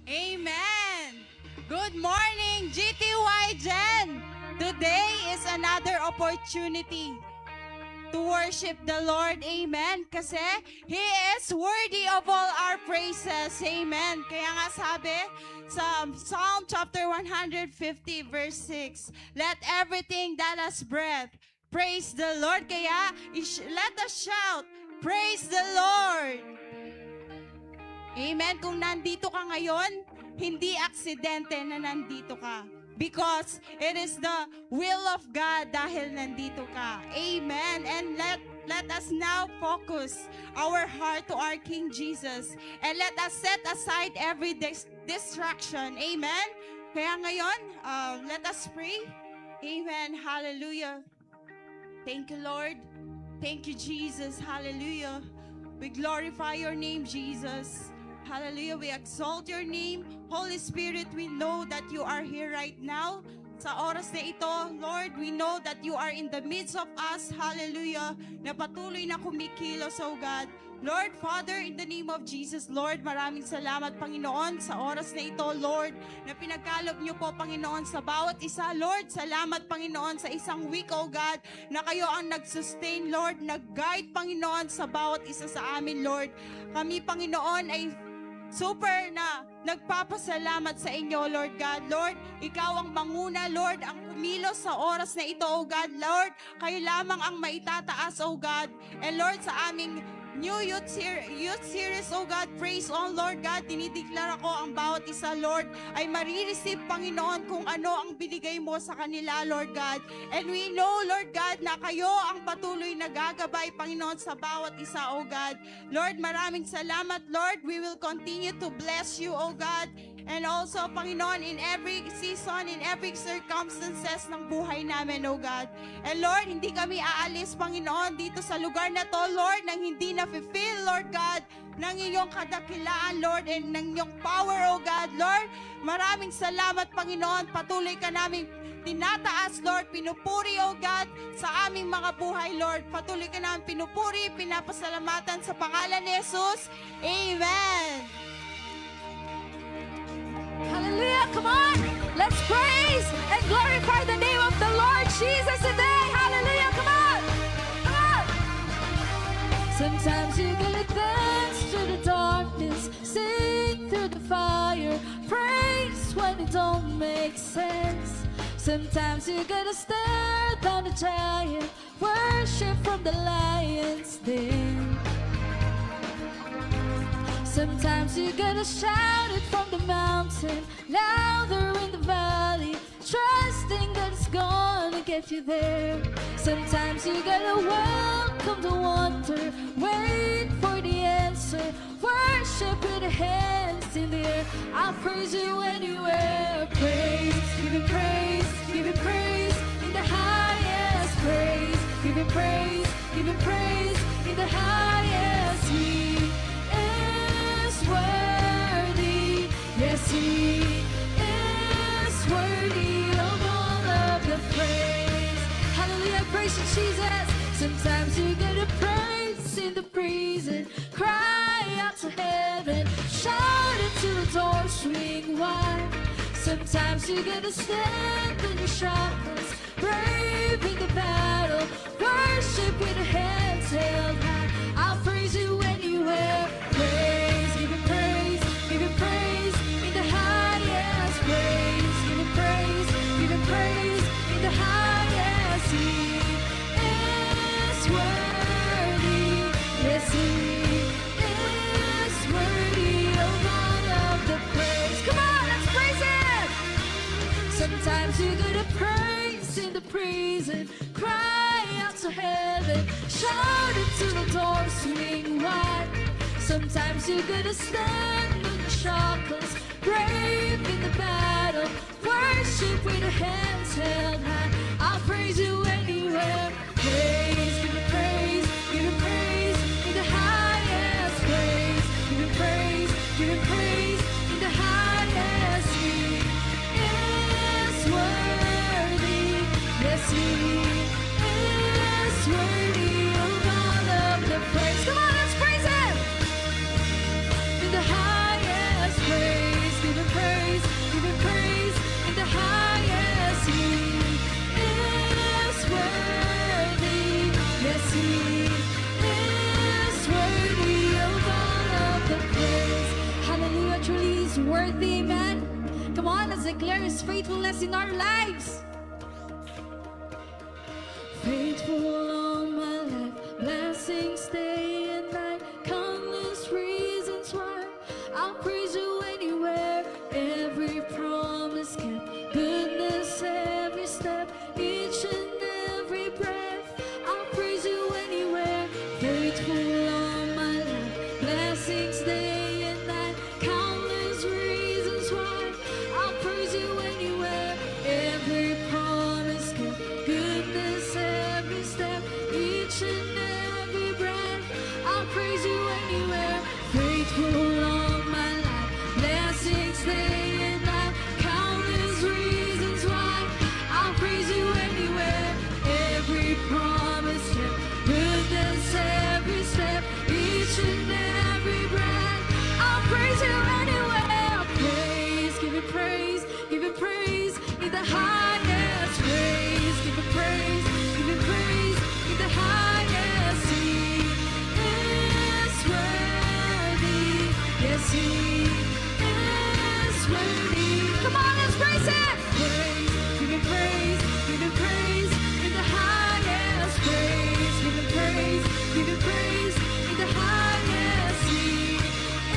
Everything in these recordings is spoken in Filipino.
Amen! Good morning, GTY Gen! Today is another opportunity to worship the Lord. Amen. Kasi He is worthy of all our praises. Amen. Kaya nga sabi sa Psalm chapter 150 verse 6, let everything that has breath praise the Lord. Kaya let us shout, praise the Lord. Amen. Kung nandito ka ngayon, hindi aksidente na nandito ka. Because it is the will of God dahil nandito ka. Amen. And let us now focus our heart to our King Jesus. And let us set aside every distraction. Amen. Kaya ngayon, let us pray. Amen. Hallelujah. Thank you, Lord. Thank you, Jesus. Hallelujah. We glorify your name, Jesus. Hallelujah. We exalt your name. Holy Spirit, we know that you are here right now. Sa oras na ito, Lord, we know that you are in the midst of us. Hallelujah. Na patuloy na kumikilos, oh God. Lord, Father, in the name of Jesus, Lord, maraming salamat, Panginoon, sa oras na ito, Lord, na pinagkaloob niyo po, Panginoon, sa bawat isa. Lord, salamat, Panginoon, sa isang week, oh God, na kayo ang nag-sustain, Lord, nag-guide, Panginoon, sa bawat isa sa amin, Lord. Kami, Panginoon, ay super na nagpapasalamat sa inyo, Lord God. Lord, ikaw ang manguna, Lord, ang kumilos sa oras na ito, oh God. Lord, kayo lamang ang maitataas, oh God. And Lord, sa aming new youth series, oh God, praise on, Lord God. Dinideklara ko ang bawat isa, Lord, ay marireceive, Panginoon, kung ano ang binigay mo sa kanila, Lord God. And we know, Lord God, na kayo ang patuloy na gagabay, Panginoon, sa bawat isa, oh God. Lord, maraming salamat, Lord. We will continue to bless you, oh God. And also, Panginoon, in every season, in every circumstances ng buhay namin, oh God. And Lord, hindi kami aalis, Panginoon, dito sa lugar na to, Lord, nang hindi na-feel, Lord God, ng iyong kadakilaan, Lord, and ng iyong power, oh God. Lord, maraming salamat, Panginoon. Patuloy ka namin tinataas, Lord, pinupuri, oh God, sa aming mga buhay, Lord. Patuloy ka namin pinupuri, pinapasalamatan sa pangalan ni Jesus. Amen. Hallelujah, come on, let's praise and glorify the name of the Lord Jesus today. Hallelujah, come on, come on. Sometimes you gotta dance through the darkness, sing through the fire, praise when it don't make sense. Sometimes you gotta stare down the giant, worship from the lion's den. Sometimes you gotta shout it from the mountain, louder in the valley, trusting that it's gonna get you there. Sometimes you gotta welcome the wonder, wait for the answer, worship with the hands in the air. I'll praise you anywhere. Praise, give you praise, give you praise in the highest praise. Give you praise, give you praise in the highest. He is worthy, yes, He is worthy of all of the praise. Hallelujah, praise you, Jesus. Sometimes you gotta praise in the prison, cry out to heaven, shout it till the doors swing wide. Sometimes you gotta stand in your shackles, brave in the battle, worship with the hands held high. I'll praise you anywhere. Praise, give you praise, give you praise in the highest praise. Give you praise, give you praise in the highest. He is worthy, yes, He is worthy of all of the praise. Come on, let's praise Him. Sometimes you gotta praise in the prison, cry out to heaven, shout it till the doors swing wide. Sometimes you gotta stand in the shackles, brave in the battle, worship with the hands held high. I'll praise you anywhere. Praise, give you praise, give you praise in the highest praise. Give you praise, give you praise in the highest. He is worthy, yes, He is worthy of all of the praise. Come on, let's praise Him. In the highest praise, give Him promise in our lives. Faithful all my life, blessings day and night, countless reasons why I'll praise you anywhere. Every promise kept, goodness every step, each and every breath, I'll praise you anywhere. Faithful all my life, blessings day and night, countless reasons why I'll praise you anywhere. Every promise kept, goodness every step, each and every breath, I'll praise you anywhere. Faithful all my life, blessings day and night, countless reasons why I'll praise you anywhere. Every promise kept, goodness every step, each and every breath, I'll praise you anywhere. Praise, give you praise, give you praise, give the highest praise, give you praise, give you praise, give the highest. He is worthy, yes He is worthy. Come on, let's praise Him. Praise, give you praise, give you praise, give the highest praise, give you praise, give you praise, give the highest. He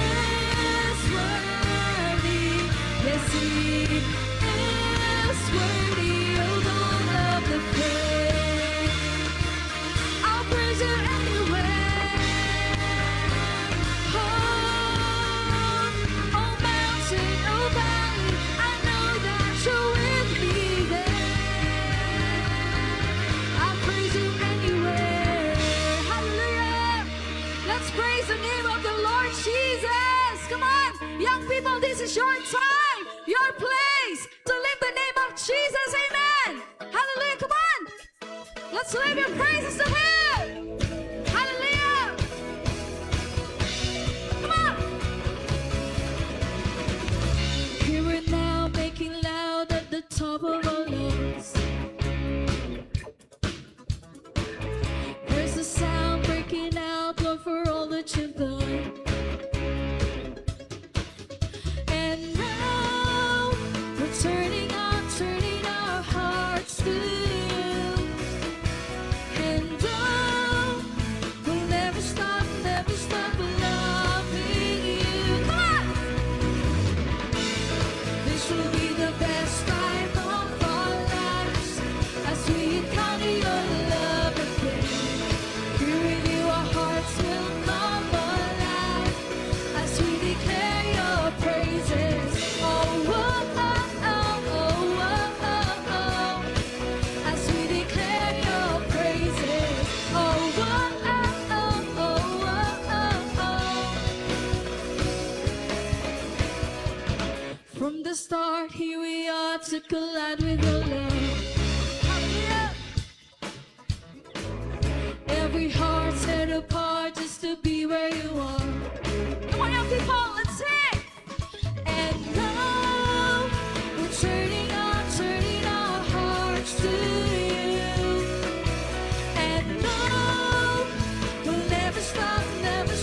is worthy, yes He is worthy of all of the praise. I'll praise you anywhere. Oh mountain, oh valley, I know that you're with me there. I'll praise you anywhere. Hallelujah. Let's praise the name of the Lord Jesus. Come on, young people, this is your time, your place to lift the name of Jesus. Amen. Hallelujah. Come on. Let's lift your praises to Him. Hallelujah. Come on. Here we're now making loud at the top of our lungs. There's a sound breaking out, Lord, for all that you've done. And now we're turning our hearts to you. And oh, we'll never stop loving you. Come on! This will be the best time of our lives as we encounter your love again. Here with you, our hearts will come alive as we declare your praises. Oh, oh, oh, oh, oh, oh, oh. As we declare your praises. Oh, oh, oh, oh, oh, oh, oh. From the start, here we are to collide with your love. Hallelujah. Every heart set apart just to be where you are. Come on, young people, let's sing. And now we're turning our hearts to you. And no, we'll never stop loving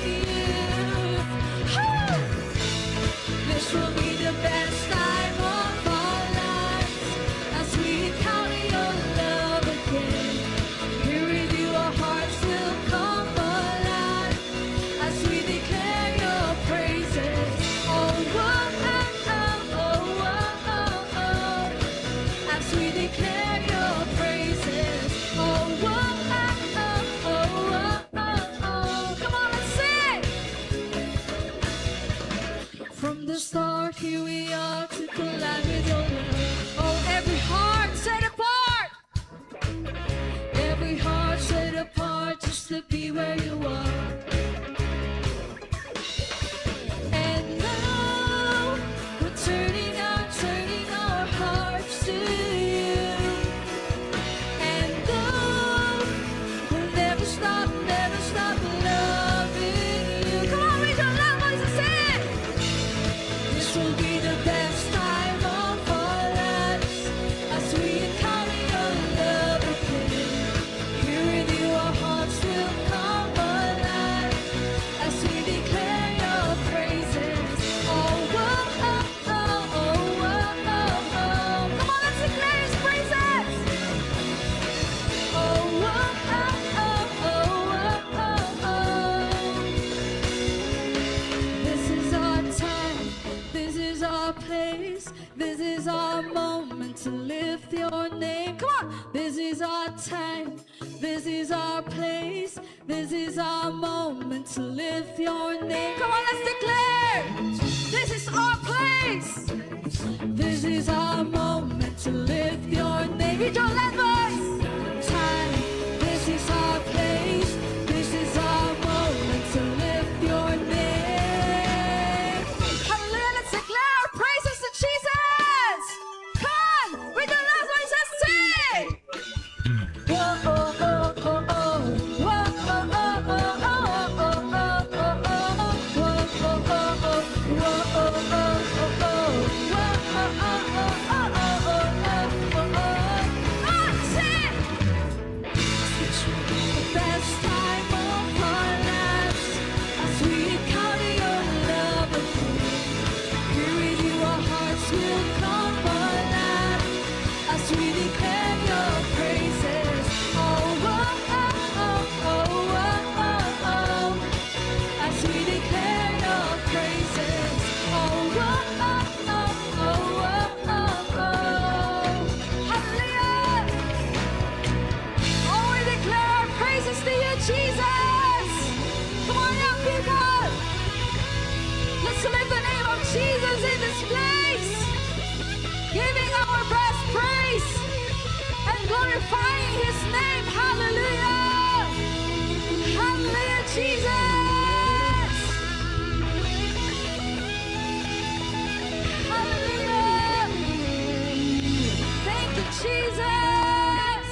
you. Woo! This will be the best time of our lives as we encounter your love again. Here with you, our hearts will come alive as we declare your praises. Oh, oh, oh, oh, oh, oh, oh. As we declare your praises. Oh, oh, oh, oh, oh, oh, oh. Come on, let's sing. From the start, here we are to collide with your love. Oh, every heart set apart. Every heart set apart just to be where you are. And now we're turning our hearts to you. And though we'll never stop loving you. Come on, raise your loud voice and sing. This will be the best time of our lives as we encounter your love again. Here with you, our hearts will come alive as we declare your praises. Oh, oh, oh, oh, oh, name. Come on. This is our time. This is our place. This is our moment to lift your name. Come on, let's declare. This is our place. This is our moment to lift your name. With your loud voice. Time. This is our place. This is our moment to lift your name. Hallelujah. Let's declare our praises to Jesus. Come on. With your loud voice, let's sing. Whoa, oh, oh, oh, oh. Whoa, oh, oh, oh, oh, oh, oh, oh, oh, oh. Whoa, oh, oh, oh. Whoa, oh, oh, oh, oh. Whoa, oh, oh, oh, oh, oh, oh, oh, oh. Come on, sing. The best time of our lives, as we encounter your love and peace. Here with you, our hearts will come alive as we declare your praises. Oh, oh, oh, oh, oh, oh, oh. As we declare your praises. Oh, oh, oh, oh, oh, oh, oh. Hallelujah. Oh, we declare our praises to you, Jesus. Come on, young people. Let's lift the name of Jesus in this place. Giving our best praise and glorifying his name. Hallelujah. Hallelujah, Jesus. Hallelujah. Thank you, Jesus.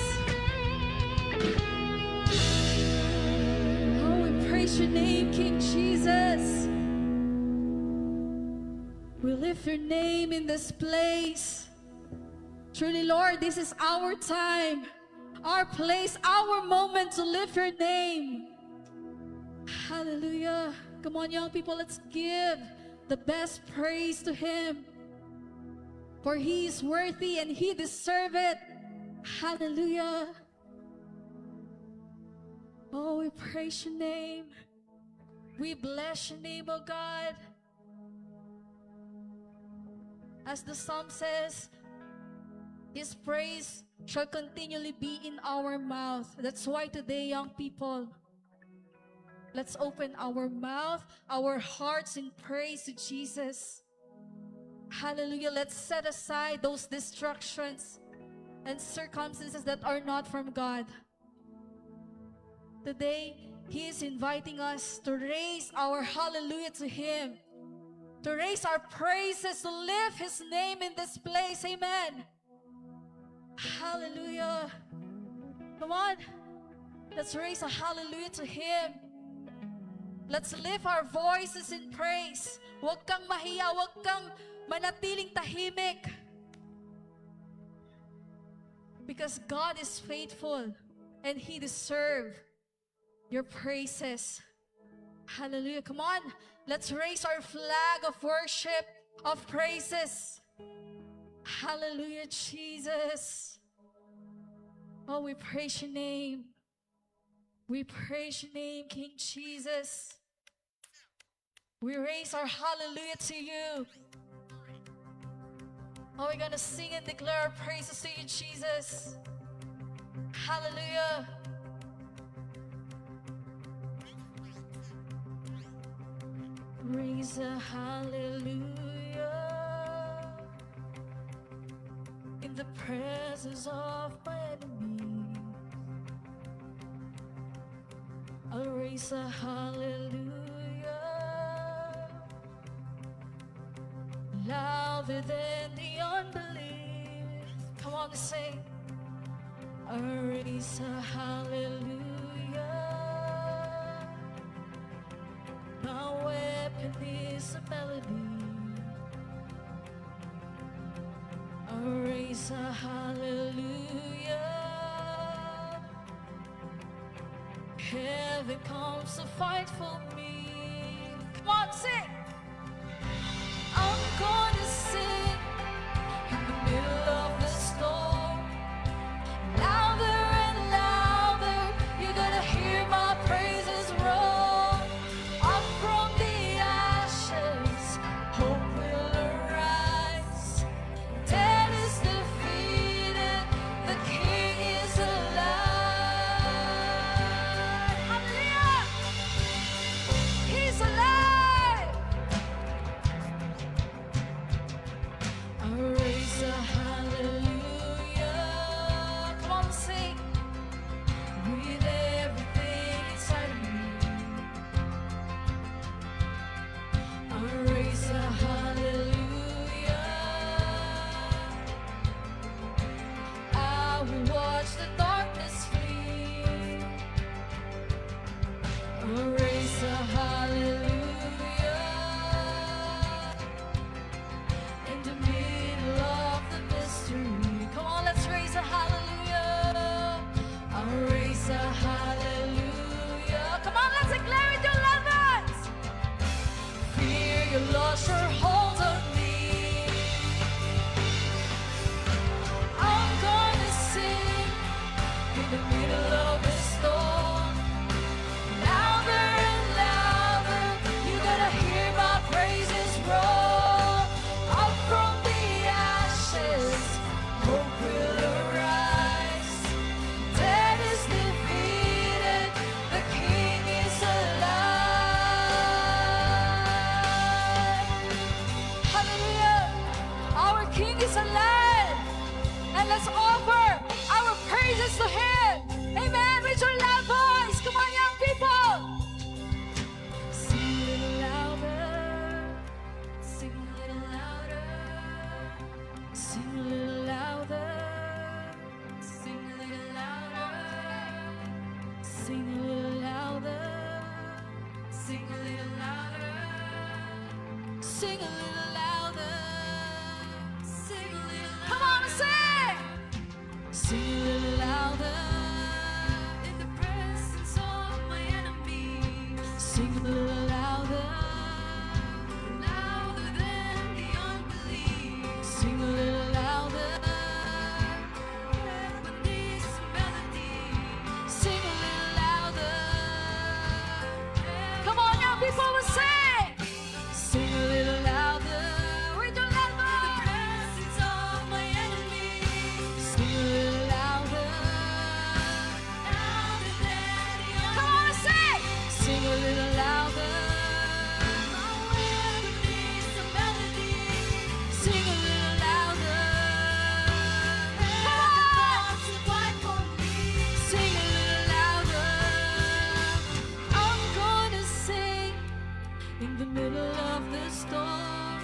Oh, we praise your name, King Jesus. We lift your name in this place. Truly, Lord, this is our time, our place, our moment to lift your name. Hallelujah. Come on, young people, let's give the best praise to him. For he is worthy and he deserves it. Hallelujah. Oh, we praise your name. We bless your name, oh God. As the psalm says, his praise shall continually be in our mouth. That's why today, young people, let's open our mouth, our hearts in praise to Jesus. Hallelujah. Let's set aside those distractions and circumstances that are not from God. Today, he is inviting us to raise our hallelujah to him, to raise our praises, to lift his name in this place. Amen. Hallelujah. Come on. Let's raise a hallelujah to him. Let's lift our voices in praise. Huwag kang mahiya, huwag kang manatiling tahimik. Because God is faithful and he deserves your praises. Hallelujah. Come on. Let's raise our flag of worship, of praises. Hallelujah, Jesus. Oh, we praise your name. We praise your name, King Jesus. We raise our hallelujah to you. Oh, we're gonna sing and declare our praises to you, Jesus. Hallelujah. Raise a hallelujah in the presence of my enemy. I'll raise a hallelujah louder than the unbelief. Come on, sing. I'll raise a hallelujah. My weapon is a melody. I'll raise a hallelujah. Heaven comes to fight for me. Come on, sing. I'm gonna sing in the middle of the storm. Louder and louder, you're gonna hear my praises roar. Up from the ashes, hope will arise. Death is defeated, and let's offer our praises to Him. Amen. With your loud voice. Come on, young people. Sing a little louder. Sing a little louder. Sing a little louder. Sing a little louder. Sing a little louder. Sing a little louder. Sing a little louder. Sing a little louder. Come on and sing. Sing a little louder. In the presence of my enemies. Sing a little louder. Louder than the unbelief. Sing a little louder. Beneath the melody. Sing a little louder. Come on, young people, will sing. Sing a little louder. With your loud voice. In the presence of my enemies. Sing a little louder. Louder than the unbelief. Come on and sing. Sing a little louder. Beneath the melody. Sing a little louder. Come on. Sing a little louder. I'm gonna sing in the middle of the storm.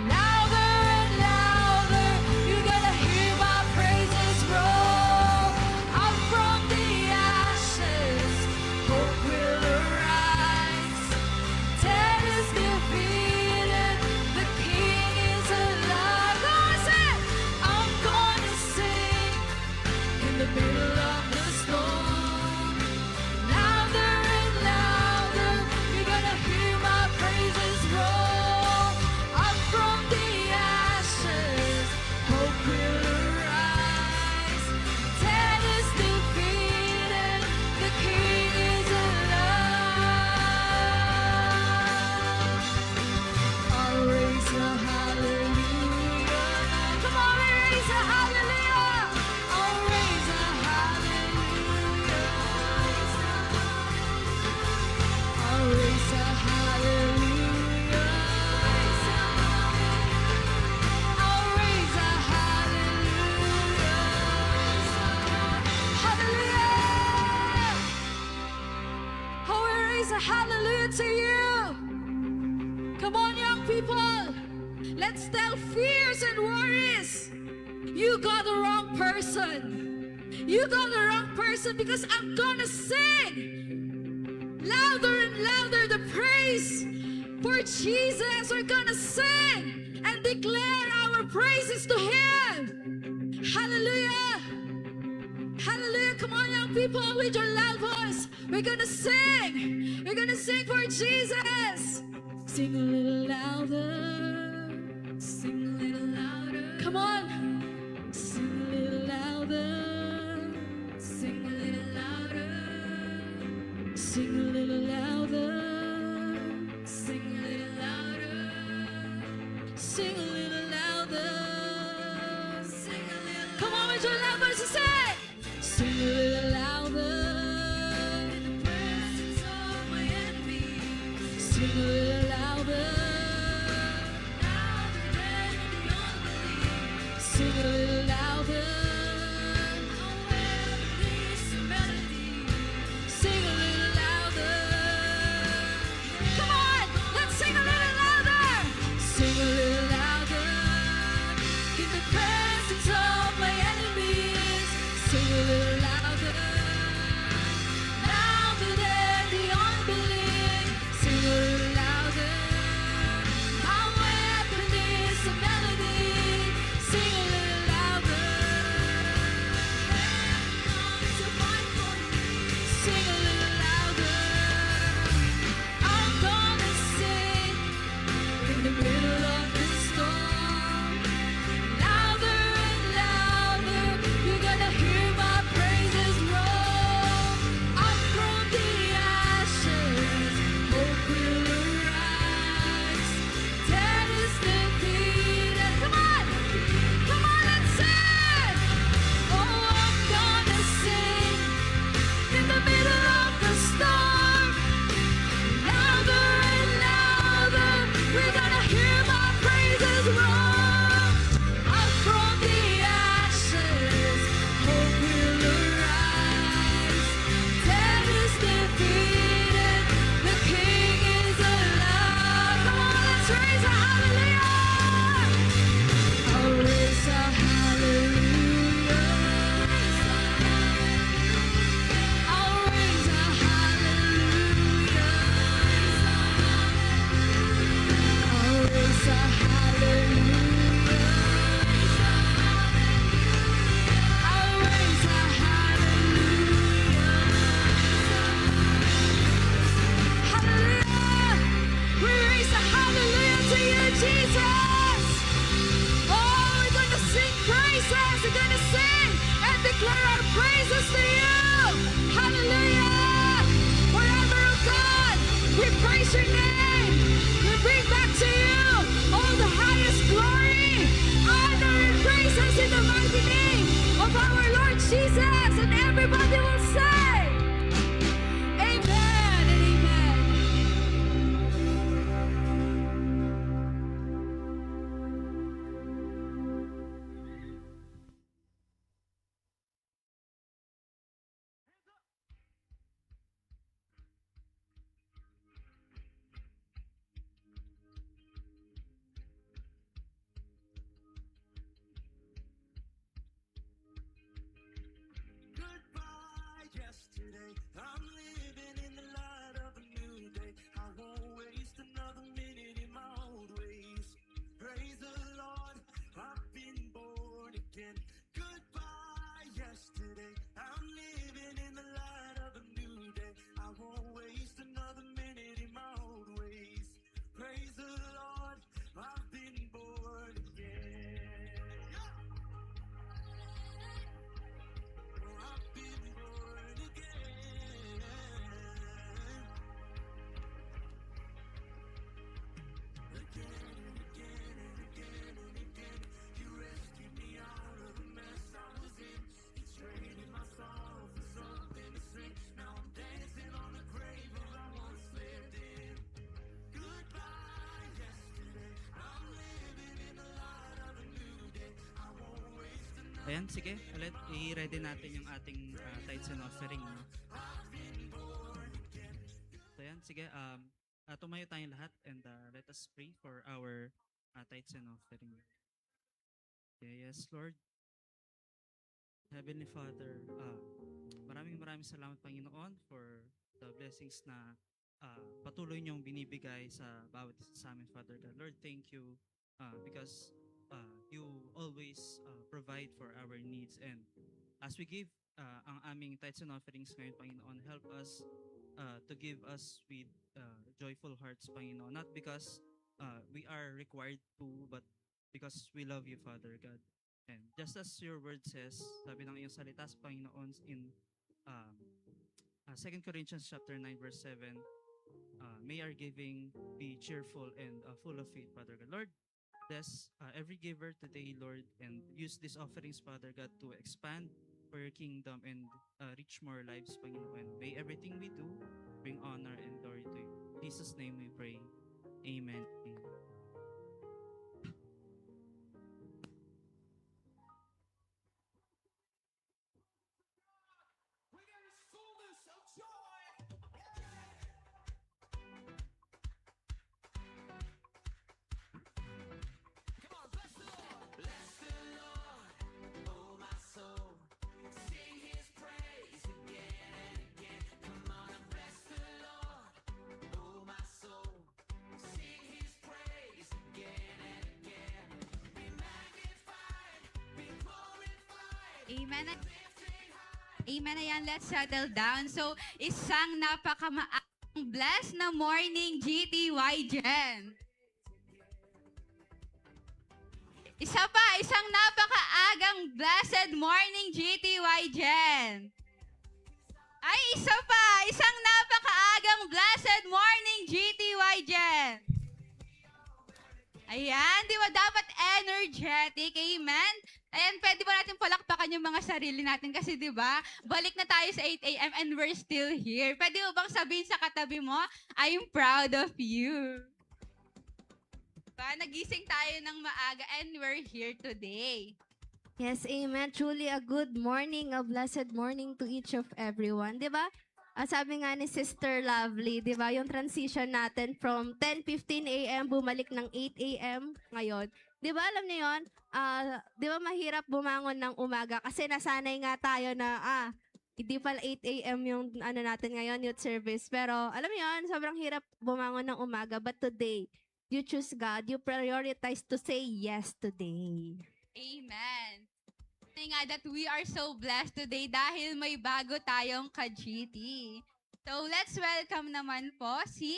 Louder and louder, you're gonna hear my praises roll. Up from the ashes, hope will arise. Death is defeated, the King is alive. Go on, sing. I'm gonna sing in the middle of the storm. Louder and louder, you're gonna hear my praises roll. Up from the ashes, hope will arise. Death is defeated, the King is alive. I'll raise a hallelujah. Come on, we raise a hallelujah. I'll raise a hallelujah. I'll raise a hallelujah. I'll raise a hallelujah. Hallelujah. Oh, we raise a hallelujah to you. Come on, young people. Let's tell fears and worries. You got the wrong person. You got the wrong person because I'm gonna sing louder and louder the praise for Jesus. We're gonna sing and declare our praises to Him. Hallelujah. Hallelujah. Come on, young people, with your loud voice. We're gonna sing. We're gonna sing for Jesus. Sing a little louder. Sing a little louder. Come on. Sing a little louder. Sing a little louder. Sing a little louder. Sing a little louder. Sing a little louder. Sing a little. Come on, with your loud voice and sing. Sing a little louder. In the presence of my enemies. Sing a little louder. Louder than the unbelief. Sing a little louder. Nowhere beneath the melody. Sing a little louder. Come on, let's sing a little louder. Sing a little louder. In the presence of my enemies. Sing a little louder. Louder than the unbelief. Sing a little louder. everybody will say, Amen and Amen. Goodbye, yesterday. I'm living in the light of a new day. I won't waste another minute in my old ways. Praise the Lord, I've been born again. Goodbye, yesterday. I'm living in the light of a new day. I won't waste another minute in my old ways. Praise the Lord, I've been born again. I've been born again. Again and again and again and again. You rescued me out of the mess I was in. You traded my sorrow for something to sing. Now I'm dancing on the grave of I once lived in. Goodbye, yesterday. I'm living in the light of a new day. I won't waste another. Ayan, sige. Ulit, i-ready natin yung ating tithes and offering. No? So ayan, sige. Tumayo tayong lahat and let us pray for our tithes and offering. Okay, yes, Lord. Heavenly Father, maraming salamat, Panginoon, for the blessings na patuloy niyong binibigay sa bawat isa sa amin, Father God. Lord, thank you because you always provide for our needs. And as we give ang aming tithes and offerings ngayon, Panginoon, help us to give us with joyful hearts, Panginoon. Not because we are required to, but because we love you, Father God. And just as your word says, sabi ng iyong salita sa Panginoon in 2 Corinthians chapter 9 verse 7, may our giving be cheerful and full of faith, Father God. Lord, bless every giver today, Lord, and use these offerings, Father God, to expand for your kingdom and reach more lives, Panginoon. May everything we do bring honor and glory to you. In Jesus' name we pray. Amen. Amen. We're getting fullness of joy. Come on, bless the Lord. Bless the Lord, oh my soul. Sing His praise again and again. Come on and bless the Lord, oh my soul. Sing His praise again and again. Be magnified, be glorified. Amen. Amen. Ayan, let's settle down. So, isang napakamaang blessed na morning, GTY Gen. Isang napakaagang blessed morning, GTY Gen. Ay, isang napakaagang blessed morning, GTY Gen. Ayan, di ba dapat energetic? Amen? Ayan, pwede ba natin palakpakan yung mga sarili natin kasi di ba, balik na tayo sa 8 a.m. and we're still here. Pwede mo bang sabihin sa katabi mo, I'm proud of you. Diba? Nagising tayo ng maaga and we're here today. Yes, amen. Truly a good morning, a blessed morning to each of everyone. Di ba? Sabi nga ni Sister Lovely, di ba, yung transition natin from 10:15 a.m. bumalik ng 8 a.m. ngayon. Di ba, alam niyo yun? Di ba mahirap bumangon ng umaga kasi nasanay nga tayo na, hindi pala 8 a.m. yung ano natin ngayon, youth service. Pero alam niyo yun, sobrang hirap bumangon ng umaga. But today, you choose God, you prioritize to say yes today. Amen. Nga that we are so blessed today dahil may bago tayong ka-GT. So let's welcome naman po si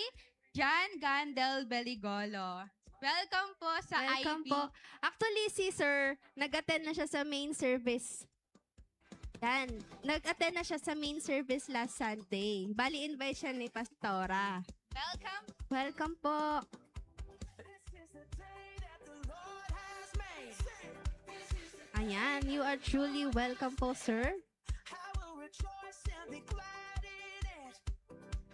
John Gandel Beligolo. Welcome po sa Welcome IP. po. Actually, si Sir, nag-attend na siya sa main service. Yan. Nag-attend na siya sa main service last Sunday. Bali, invite siya ni Pastora. Welcome. Welcome po. Ayan, you are truly welcome po, sir. I will I'll be glad in it.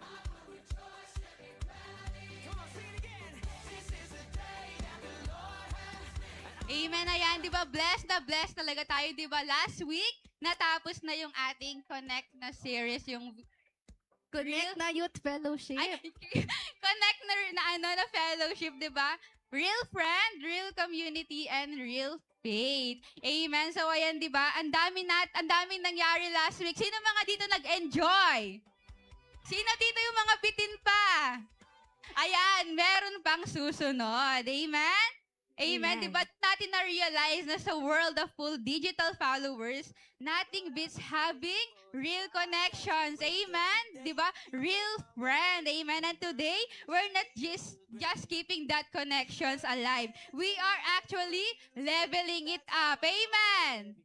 I will rejoice and be glad in it. Come on, sing it again. This is the day that the Lord has made. Amen, ayan, di ba? Blessed na blessed talaga tayo, di ba? Last week, natapos na yung ating Connect na series, yung Connect na Youth Fellowship. ay, Connect na fellowship, di ba? Real friend, real community, and real faith. Amen. So, ayan, di ba? Ang daming nangyari last week. Sino mga dito nag-enjoy? Sino dito yung mga bitin pa? Ayan, meron pang susunod. Amen? Amen. Amen. Di ba natin na-realize na sa world of full digital followers, nothing beats having real connections. Amen. Di ba? Real friend. Amen. And today, we're not just keeping that connections alive. We are actually leveling it up. Amen.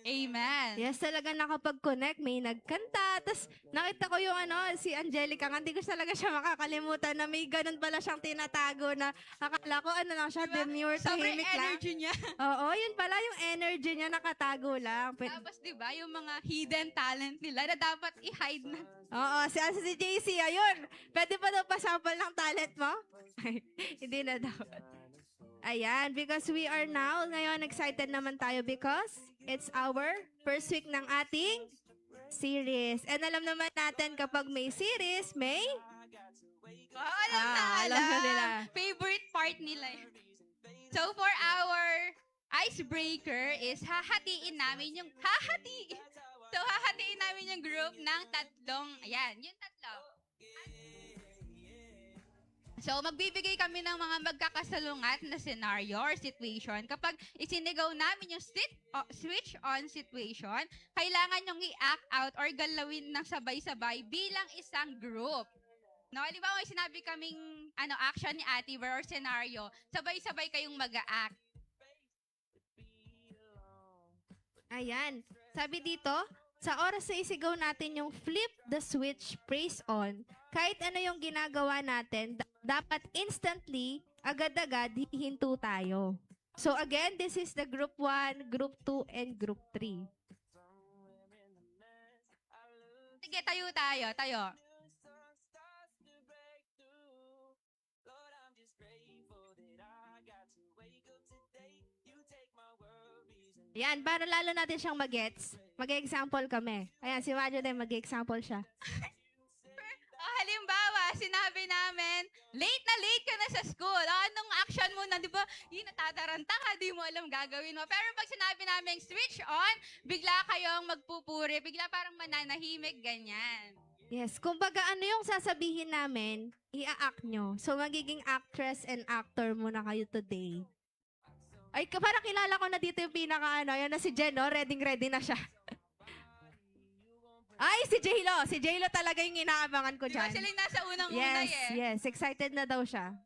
Amen. Yes, talaga nakapag-connect. May nagkanta. Tapos nakita ko yung si Angelica. Hindi ko talaga siya makakalimutan na may ganun pala siyang tinatago na akala ko lang siya, demure, Sobrang tahimik lang. energy niya. Oo, yun pala yung energy niya nakatago lang. Tapos, di ba, yung mga hidden talent nila na dapat i-hide na. Oo, si JC, ayun. Pwede pa daw pasample ng talent mo? Ay, hindi na daw. Ayan, because we are now, ngayon excited naman tayo because it's our first week ng ating series. And alam naman natin kapag may series, may... Oh, alam na nila. Favorite part nila. So, for our icebreaker is hahatiin namin yung... So, hahatiin namin yung group ng tatlong... Ayan, yung tatlo. So, magbibigay kami ng mga magkakasalungat na scenario or situation. Kapag isinigaw namin yung switch on situation, kailangan yung i-act out or galawin ng sabay-sabay bilang isang group. No, di ba may sinabi kaming action ni Ate Ver or scenario, sabay-sabay kayong mag-a-act. Ayan. Sabi dito, sa oras na isigaw natin yung flip the switch, praise on, kahit ano yung ginagawa natin, dapat instantly, agad-agad, hihinto tayo. So again, this is the group 1, group 2, and group 3. Sige, tayo. Ayan, para lalo natin siyang mag-gets, mag-example kami. Ayan, si Majo din, mag-example siya. Halimbawa, sinabi namin, late na late ka na sa school. Anong action mo na, di ba? Natataranta ka, di mo alam gagawin mo. Pero pag sinabi namin, switch on, bigla kayong magpupuri, bigla parang mananahimik, ganyan. Yes, kumbaga ano yung sasabihin namin, i-act nyo. So, magiging actress and actor muna kayo today. Ay, parang kilala ko na dito yung yun na si Jen, no? Ready na siya. Ay, si J-Lo. Si J-Lo talaga yung inaabangan ko Di ba dyan. sila yung nasa unang-una Yes. Excited na daw siya.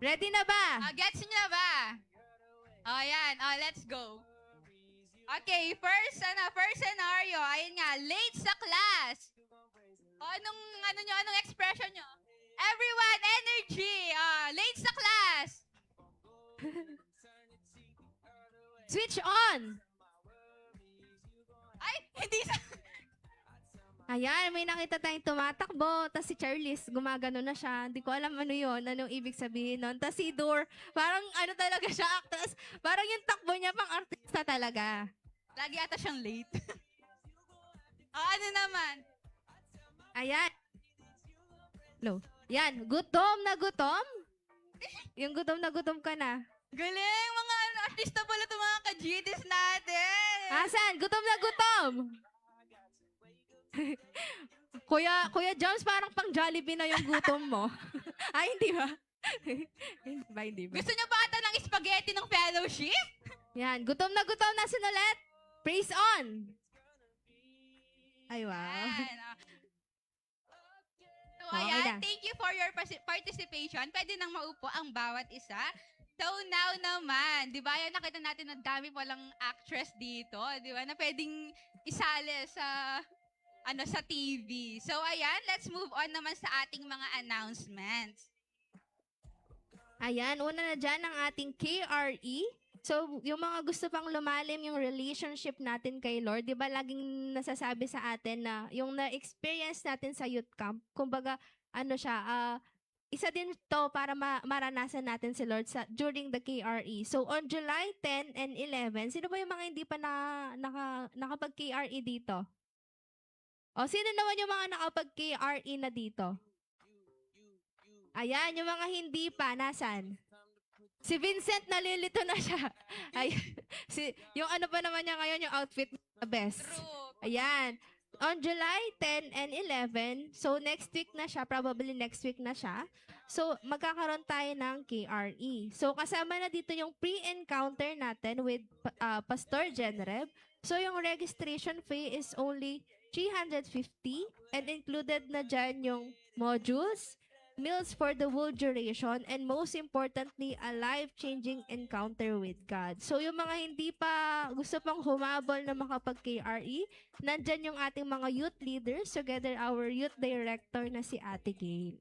Ready na ba? Gets nyo na ba? Yan. Let's go. Okay, first scenario. Ayun nga, late sa class. Anong expression nyo? Everyone, energy. Late sa class. Switch on! Ay, hindi sa... Ayan, may nakita tayong tumatakbo. Tapos si Charlize, gumagano na siya. Hindi ko alam anong ibig sabihin nun. Tapos si Dor, parang talaga siya, actress. Parang yung takbo niya pang artista talaga. Lagi ata siyang late. Ano naman? Ayan. Hello. Yan, gutom na gutom. Yung gutom na gutom ka na. Galing, mga artista pala itong mga ka-GDs natin. Asan? Gutom na gutom. Kuya Jones, parang pang Jollibee na yung gutom mo. Ay, hindi ba? Hindi ba? Gusto niyo ba ata ng spaghetti ng fellowship? Yan, gutom na sinulat. Praise on. Ay, wow. Yan. So, Okay ayan, na. thank you for your participation. Pwede nang maupo ang bawat isa. So now naman, di ba, nakita natin na dami palang actress dito, di ba, na pwedeng isali sa sa TV. So ayan, let's move on naman sa ating mga announcements. Ayan, una na dyan ang ating KRE, So, yung mga gusto pang lumalim yung relationship natin kay Lord, di ba laging nasasabi sa atin na yung na-experience natin sa youth camp, kumbaga, ano siya, isa din to para maranasan natin si Lord during the KRE. So, on July 10 and 11, sino ba yung mga hindi pa nakapag-KRE dito? O, sino naman yung mga nakapag-KRE na dito? Ayan, yung mga hindi pa, nasan? Si Vincent, nalilito na siya. Ayan. Yung ano pa naman niya ngayon, yung outfit na best. True. Ayan. On July 10 and 11, so next week na siya, probably next week na siya. So, magkakaroon tayo ng KRE. So, kasama na dito yung pre-encounter natin with Pastor Genrev. So, yung registration fee is only 350 and included na dyan yung modules, meals for the whole duration, and most importantly, a life-changing encounter with God. So, yung mga hindi pa gusto pang humabol na makapag-KRE, nandyan yung ating mga youth leaders, together our youth director na si Ate Gail.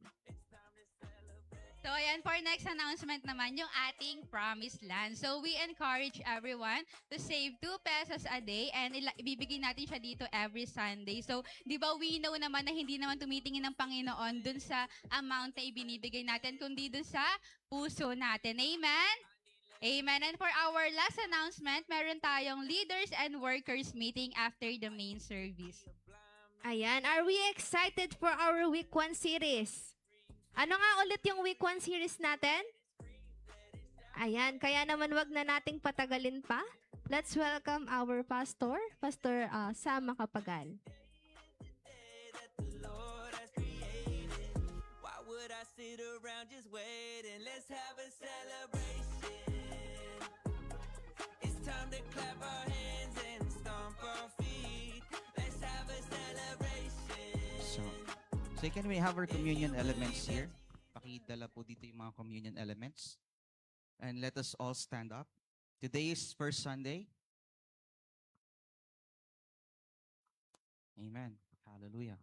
So, ayan, for next announcement naman, yung ating promised land. So, we encourage everyone to save 2 pesos a day and ibibigay natin siya dito every Sunday. So, di ba we know naman na hindi naman tumitingin ng Panginoon dun sa amount na ibinibigay natin, kundi dun sa puso natin. Amen? Amen. And for our last announcement, meron tayong leaders and workers meeting after the main service. Ayan, are we excited for our Week 1 series? Ano nga ulit yung Week 1 series natin? Ayan, kaya naman wag na nating patagalin pa. Let's welcome our pastor, Pastor Sam Makapagal. Why would I sit around just waiting? Let's have a celebration. It's time to clap our hands and stomp our feet. Let's have a celebration. So can we have our communion elements here? Pakidala po dito yung mga communion elements. And let us all stand up. Today is first Sunday. Amen. Hallelujah.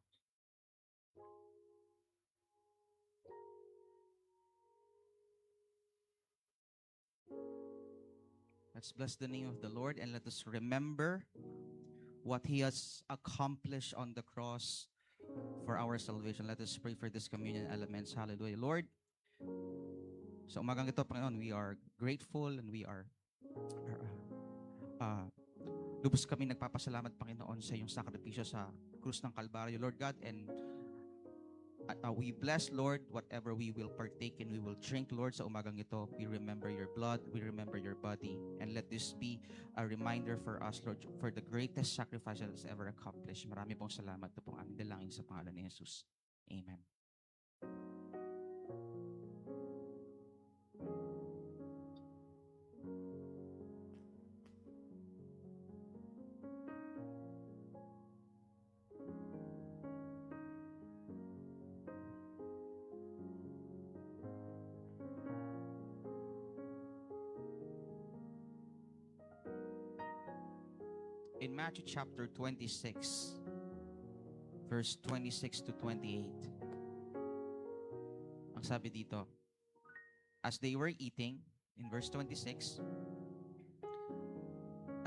Let's bless the name of the Lord and let us remember what He has accomplished on the cross for our salvation. Let us pray for this communion elements. Hallelujah. Lord, sa umagang ito, Panginoon, we are grateful and we are lubos kami nagpapasalamat, Panginoon, sa iyong sakripisyo sa krus ng Kalbaryo, Lord God, and we bless, Lord, whatever we will partake and we will drink, Lord, sa umagang ito. We remember your blood, we remember your body, and let this be a reminder for us, Lord, for the greatest sacrifice that is ever accomplished. Marami pong salamat. Ito pong aming dalangin sa pangalan ni Jesus. Amen. In Matthew chapter 26, verse 26 to 28, ang sabi dito, as they were eating, in verse 26,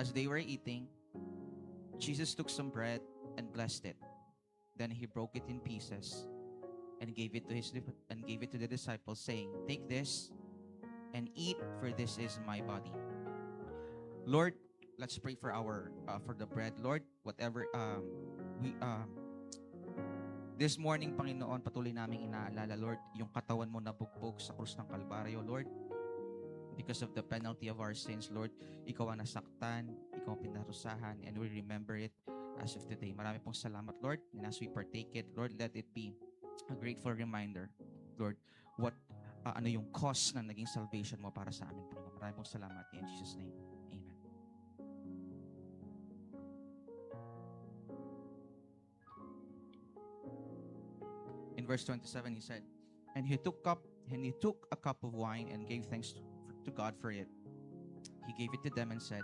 as they were eating, Jesus took some bread and blessed it. Then he broke it in pieces and gave it to the disciples, saying, "Take this and eat, for this is my body." Lord, let's pray for for the bread, Lord. Whatever this morning, Panginoon, patuloy naming inaalala, Lord, yung katawan mo na bugbog sa krus ng Kalbaryo, Lord. Because of the penalty of our sins, Lord, ikaw ang nasaktan, ikaw ang pinarusahan, and we remember it as of today. Marami pong salamat, Lord, and as we partake it, Lord, let it be a grateful reminder, Lord, what ano yung cost na naging salvation mo para sa amin, Panginoon. Marami pong salamat in Jesus' name. Amen. In verse 27, he said, and he took a cup of wine and gave thanks to God for it. He gave it to them and said,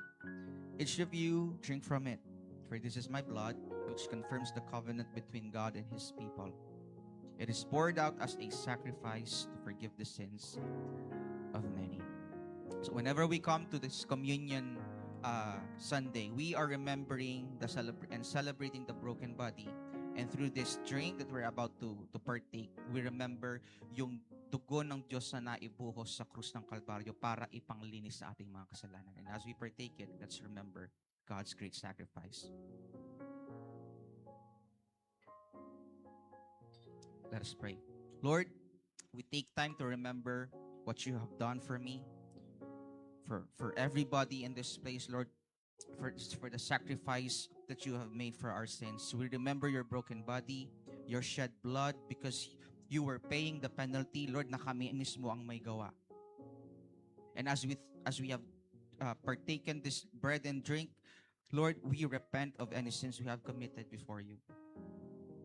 "Each of you drink from it, for this is my blood, which confirms the covenant between God and his people. It is poured out as a sacrifice to forgive the sins of many." So whenever we come to this communion Sunday, we are remembering and celebrating the broken body. And through this drink that we're about to partake, we remember yung dugo ng Diyos na naibuhos sa krus ng Kalbaryo para ipanglinis sa ating mga kasalanan. And as we partake it, let's remember God's great sacrifice. Let us pray. Lord, we take time to remember what you have done for me, for everybody in this place, Lord, for the sacrifice that you have made for our sins. We remember your broken body, your shed blood, because you were paying the penalty, Lord, na kami mismo ang may gawa. And as we have partaken this bread and drink, Lord, we repent of any sins we have committed before you.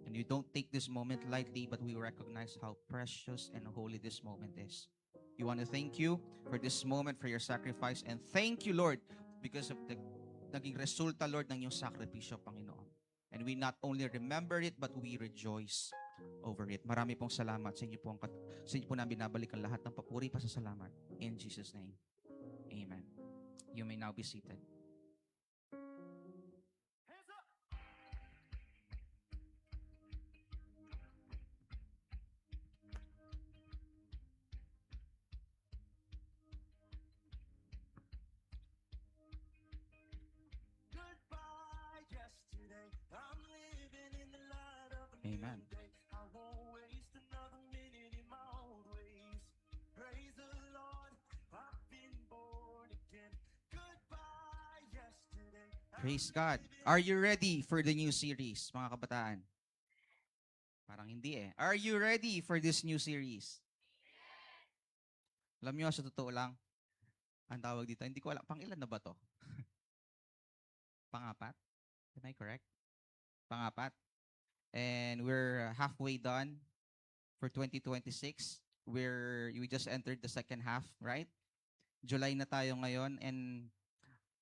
And you don't take this moment lightly, but we recognize how precious and holy this moment is. We want to thank you for this moment, for your sacrifice. And thank you, Lord, because of the naging resulta, Lord, ng iyong sakripisyo, Panginoon. And we not only remember it, but we rejoice over it. Marami pong salamat sa inyo po. Sa inyo po namin binabalik ang lahat ng papuri pa sa salamat. In Jesus' name, amen. You may now be seated. Goodbye, yesterday. I'm living in the light of a Amen. new day. I won't waste another minute in my old ways. Praise the Lord, I've been born again. Goodbye, yesterday. Praise God. Are you ready for the new series, mga kabataan? Parang hindi eh. Are you ready for this new series? Alam nyo, sa totoo lang, ang tawag dito, hindi ko alam, pang-ilan na ba to? Pang-apat? Am I correct? Pang-apat. And we're halfway done for 2026. We just entered the second half, right? July na tayo ngayon, and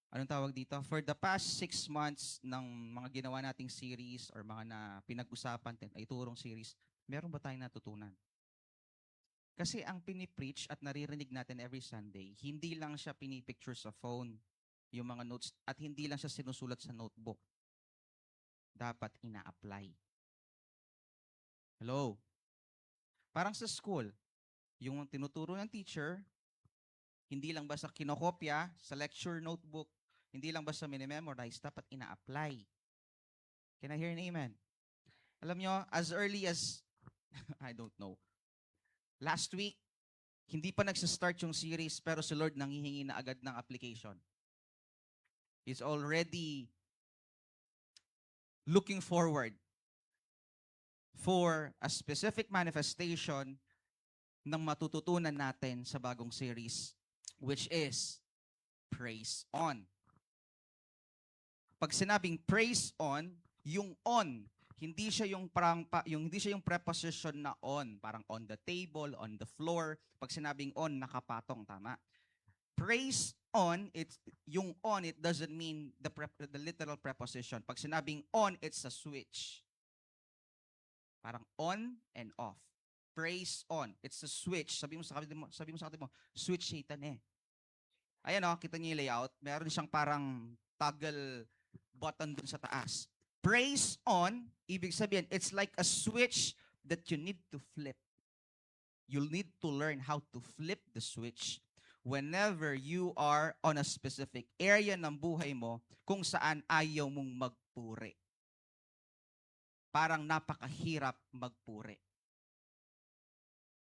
anong tawag dito? For the past 6 months ng mga ginawa nating series or mga na pinag-usapan, iturong series, meron ba tayong natutunan? Kasi ang pinipreach at naririnig natin every Sunday, hindi lang siya pinipicture sa phone, yung mga notes, at hindi lang siya sinusulat sa notebook. Dapat ina-apply. Hello? Parang sa school, yung tinuturo ng teacher, hindi lang basta kinokopya sa lecture notebook, hindi lang basta minimemorize, dapat ina-apply. Can I hear an amen? Alam nyo, as early as, I don't know, last week, hindi pa nagsistart yung series, pero si Lord nanghihingi na agad ng application. He's already looking forward for a specific manifestation ng matututunan natin sa bagong series, which is Praise On. Pag sinabing praise on, yung on, hindi siya yung preposition na on, parang on the table, on the floor. Pag sinabing on, nakapatong, tama. Praise on, yung on, it doesn't mean the literal preposition. Pag sinabing on, it's a switch. Parang on and off. Praise on. It's a switch. Sabi mo sa kapatid mo, switch Satan eh. Ayan o, kita niyo yung layout. Meron siyang parang toggle button dun sa taas. Praise on, ibig sabihin, it's like a switch that you need to flip. You'll need to learn how to flip the switch whenever you are on a specific area ng buhay mo kung saan ayaw mong magpuri. Parang napakahirap magpuri.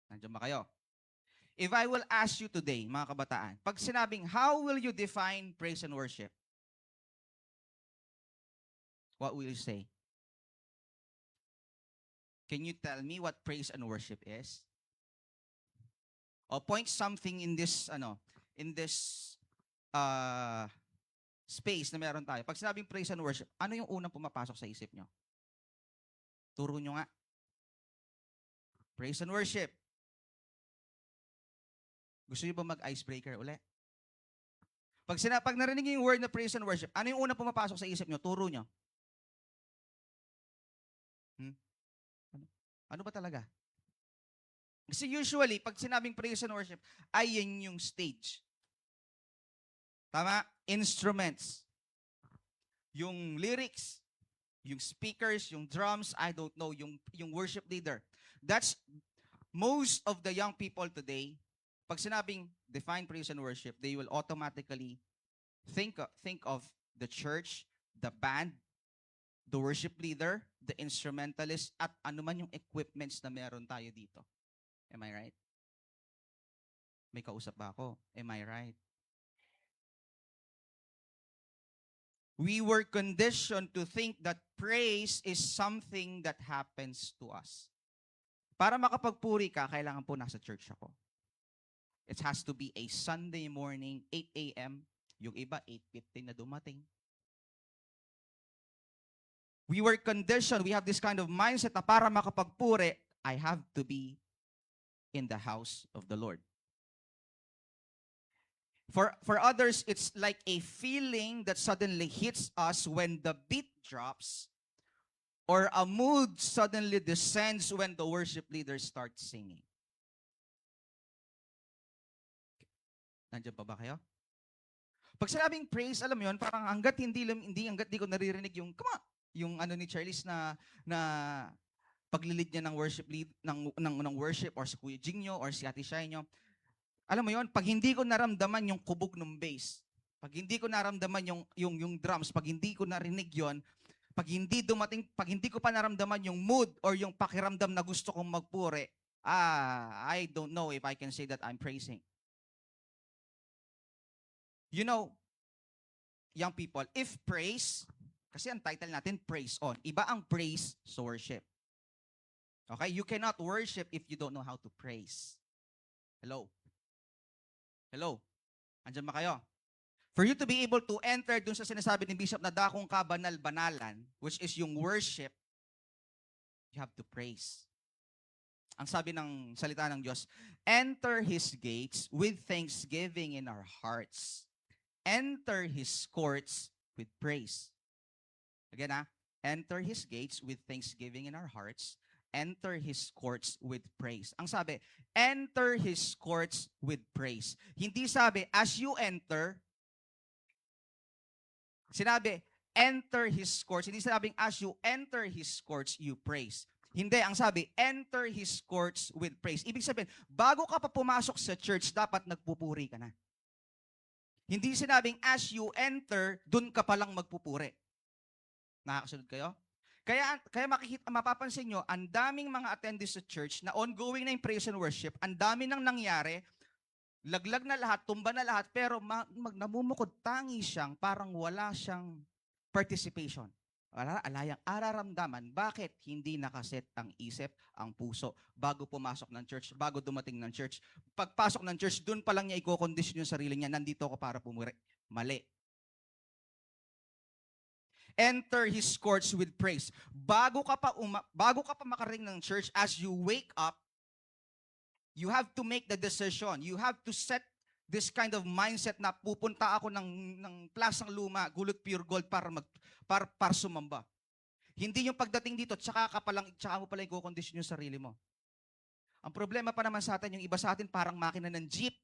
Nandiyan ba kayo? If I will ask you today, mga kabataan, pag sinabing, how will you define praise and worship? What will you say? Can you tell me what praise and worship is? Or point something in this space na meron tayo. Pag sinabing praise and worship, ano yung unang pumapasok sa isip nyo? Turo nyo nga. Praise and worship. Gusto nyo ba mag-icebreaker uli? Pag narinig nyo yung word na praise and worship, ano yung unang pumapasok sa isip nyo? Turo nyo. Ano ba talaga? Kasi usually, pag sinabing praise and worship, ay yan yung stage. Tama? Instruments. Yung lyrics, yung speakers, yung drums, I don't know, yung worship leader. That's most of the young people today, pag sinabing define praise and worship, they will automatically think of the church, the band, the worship leader, the instrumentalist, at anuman yung equipments na meron tayo dito. Am I right? May kausap ba ako? Am I right? We were conditioned to think that praise is something that happens to us. Para makapagpuri ka, kailangan po nasa church ako. It has to be a Sunday morning, 8 a.m. Yung iba, 8:15 na dumating. We were conditioned, we have this kind of mindset na para makapagpuri, I have to be in the house of the Lord. For others, it's like a feeling that suddenly hits us when the beat drops, or a mood suddenly descends when the worship leader starts singing. Nandiyan pa ba kayo? Pag sinabing praise, alam mo yun, parang hanggat di ko naririnig yung, come on, yung ano ni Charlize na paglilid niya ng worship lead, ng worship, or si Kuya Jingyo, or si Ate Shai nyo, alam mo yon, pag hindi ko naramdaman yung kubog ng bass, pag hindi ko naramdaman yung drums, pag hindi ko narinig yon, pag hindi ko pa naramdaman yung mood or yung pakiramdam na gusto kong magpuri, I don't know if I can say that I'm praising. You know, young people, if praise, kasi ang title natin, praise on. Iba ang praise sa worship. Okay? You cannot worship if you don't know how to praise. Hello? Hello? Andiyan ba kayo? For you to be able to enter dun sa sinasabi ni Bishop na dakong kabanal-banalan, which is yung worship, you have to praise. Ang sabi ng salita ng Diyos, enter His gates with thanksgiving in our hearts. Enter His courts with praise. Again, enter His gates with thanksgiving in our hearts. Enter His courts with praise. Ang sabi, enter His courts with praise. Hindi sabi, as you enter, sinabi, enter His courts. Hindi sinabing, as you enter His courts, you praise. Hindi, ang sabi, enter His courts with praise. Ibig sabihin, bago ka pa pumasok sa church, dapat nagpupuri ka na. Hindi sinabing, as you enter, dun ka palang magpupuri. Nakakasunod kayo? Kaya mapapansin nyo, ang daming mga attendees sa church na ongoing na yung praise and worship, ang dami nang nangyari, laglag na lahat, tumba na lahat, pero namumukod tangi siyang, parang wala siyang participation. Alayang araramdaman, bakit hindi nakaset ang isip, ang puso, bago pumasok ng church, bago dumating ng church. Pagpasok ng church, dun pa lang niya i-condition yung sarili niya, nandito ako para pumuri. Mali. Enter His courts with praise. Bago ka pa makarating ng church, as you wake up, you have to make the decision. You have to set this kind of mindset na pupunta ako ng Plasang Luma, Gulot Pure Gold para sumamba. Hindi yung pagdating dito, tsaka mo pala i-condition yung sarili mo. Ang problema pa naman sa atin, yung iba sa atin parang makina ng jeep.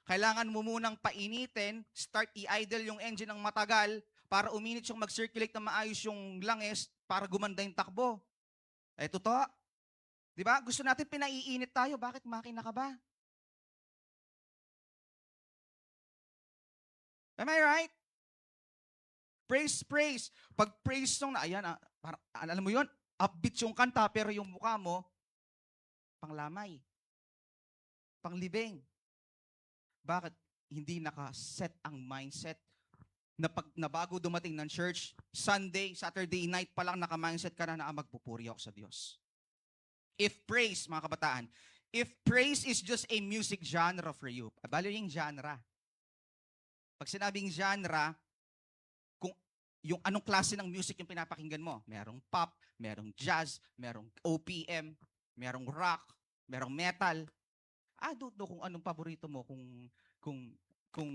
Kailangan mo munang painitin, start i-idle yung engine ng matagal, para uminit yung mag-circulate na maayos yung langis para gumanda yung takbo. Totoo. Di ba? Gusto natin pinaiinit tayo. Bakit makina ka ba? Am I right? Praise, praise. Pag praise song na, ayan, alam mo yun, upbeat yung kanta, pero yung mukha mo, panglamay. Panglibing. Bakit? Hindi nakaset ang mindset na bago dumating ng church, Sunday, Saturday night pa lang naka-mindset ka na magpupuri ako sa Diyos. If praise, mga kabataan, if praise is just a music genre for you, balo yung genre. Pag sinabing genre, kung yung anong klase ng music yung pinapakinggan mo, merong pop, merong jazz, merong OPM, merong rock, merong metal. I don't know kung anong paborito mo, kung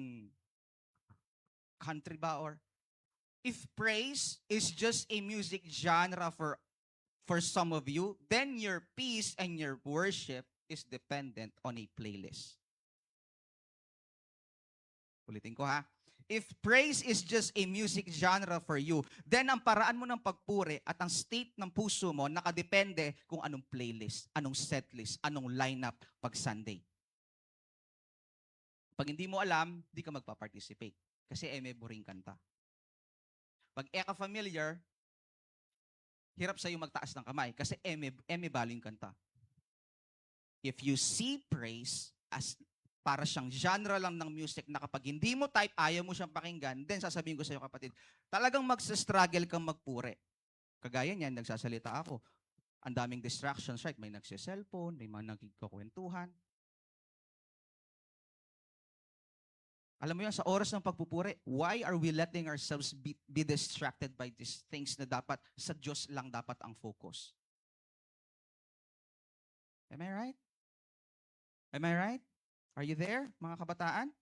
country ba, or if praise is just a music genre for some of you, then your peace and your worship is dependent on a playlist. Ulitin ko ha. if praise is just a music genre for you, then ang paraan mo ng pagpuri at ang state ng puso mo nakadepende kung anong playlist, anong setlist, anong lineup pag Sunday. Pag hindi mo alam, di ka magpa-participate. Kasi may boring kanta. Pag ka familiar, hirap sa'yo magtaas ng kamay. Kasi may balo yung kanta. If you see praise as para siyang genre lang ng music na kapag hindi mo type, ayaw mo siyang pakinggan, then sasabihin ko sa iyo kapatid, talagang magsa-struggle kang magpuri. Kagaya niyan, nagsasalita ako. Ang daming distractions, right? May nagsiselfone, may mga nagkikwentuhan. Alam mo yan, sa oras ng pagpupuri, why are we letting ourselves be distracted by these things na dapat sa Diyos lang dapat ang focus? Am I right? Am I right? Are you there, mga kabataan?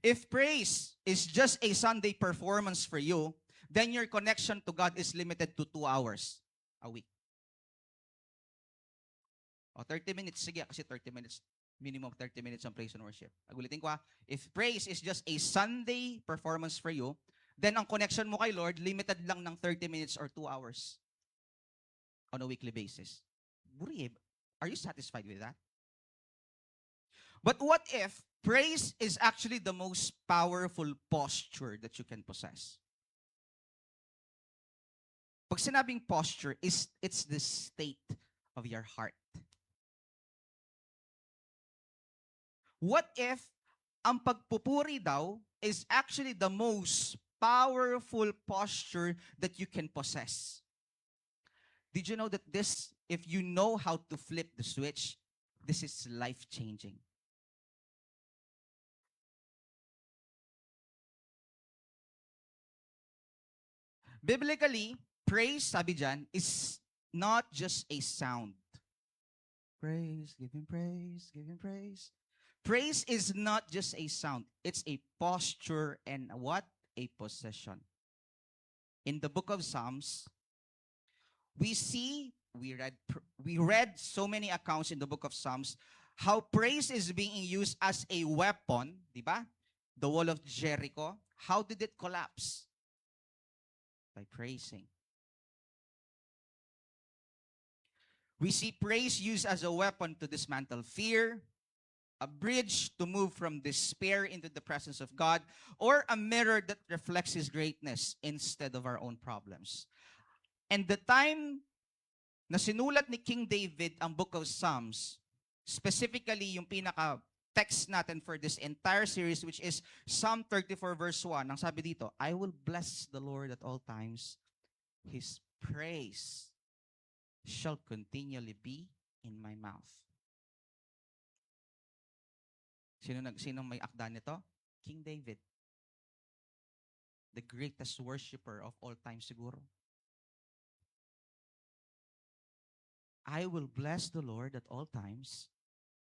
If praise is just a Sunday performance for you, then your connection to God is limited to 2 hours a week. O 30 minutes, sige, kasi 30 minutes, minimum 30 minutes ang praise and worship. Agulitin ko if praise is just a Sunday performance for you, then ang connection mo kay Lord, limited lang ng 30 minutes or 2 hours on a weekly basis. Buri, are you satisfied with that? But what if praise is actually the most powerful posture that you can possess? Pag sinabing posture, it's the state of your heart. What if ang pagpupuri daw is actually the most powerful posture that you can possess? Did you know that this, if you know how to flip the switch, this is life-changing? Biblically, praise, sabi dyan, is not just a sound. Praise, give Him praise, give Him praise. Praise is not just a sound. It's a posture and what? A possession. In the book of Psalms, we read so many accounts in the book of Psalms how praise is being used as a weapon, di ba? The wall of Jericho, how did it collapse? By praising. We see praise used as a weapon to dismantle fear, a bridge to move from despair into the presence of God, or a mirror that reflects His greatness instead of our own problems. And the time na sinulat ni King David ang book of Psalms, specifically yung pinaka-text natin for this entire series, which is Psalm 34 verse 1, ang sabi dito, I will bless the Lord at all times. His praise shall continually be in my mouth. Sinong may akda nito? King David. The greatest worshiper of all time siguro. I will bless the Lord at all times.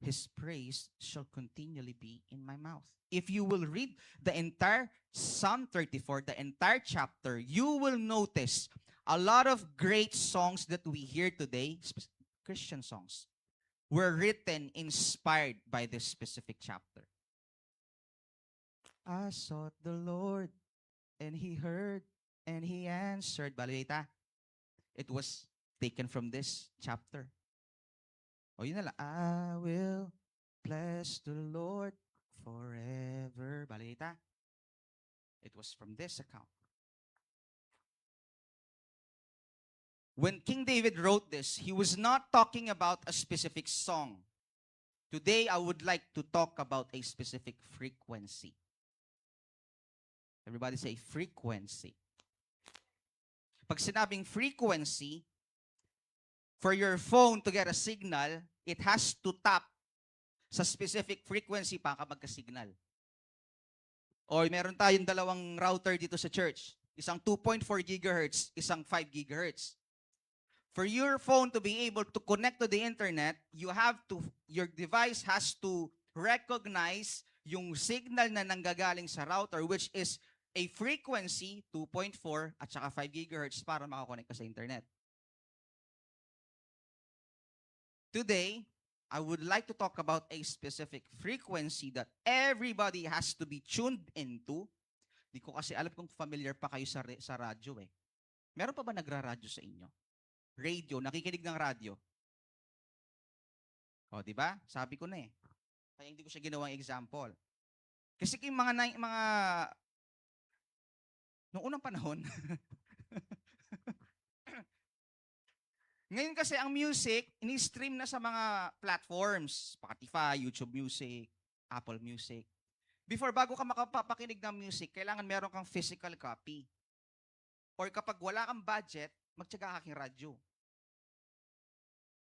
His praise shall continually be in my mouth. If you will read the entire Psalm 34, the entire chapter, you will notice a lot of great songs that we hear today, Christian songs, were written, inspired by this specific chapter. I sought the Lord, and He heard, and He answered. Balita, it was taken from this chapter. O yun na lang, I will bless the Lord forever. Balita, it was from this account. When King David wrote this, he was not talking about a specific song. Today, I would like to talk about a specific frequency. Everybody say frequency. Pag sinabing frequency, for your phone to get a signal, it has to tap sa specific frequency para magka-signal. Or meron tayong dalawang router dito sa church. Isang 2.4 gigahertz, isang 5 gigahertz. For your phone to be able to connect to the internet, your device has to recognize yung signal na nanggagaling sa router, which is a frequency 2.4 at saka 5 gigahertz para makakonect ka sa internet. Today, I would like to talk about a specific frequency that everybody has to be tuned into Di ko kasi alam kung familiar pa kayo sa radyo eh. Meron pa ba nagra-radyo sa inyo? Radio, nakikinig ng radyo. O, di ba? Sabi ko na eh. Kaya hindi ko siya ginawang example. Kasi yung mga noong unang panahon, ngayon kasi ang music, ini-stream na sa mga platforms. Spotify, YouTube Music, Apple Music. Before, bago ka makapakinig ng music, kailangan meron kang physical copy. Or kapag wala kang budget, magtyaga ka king radyo.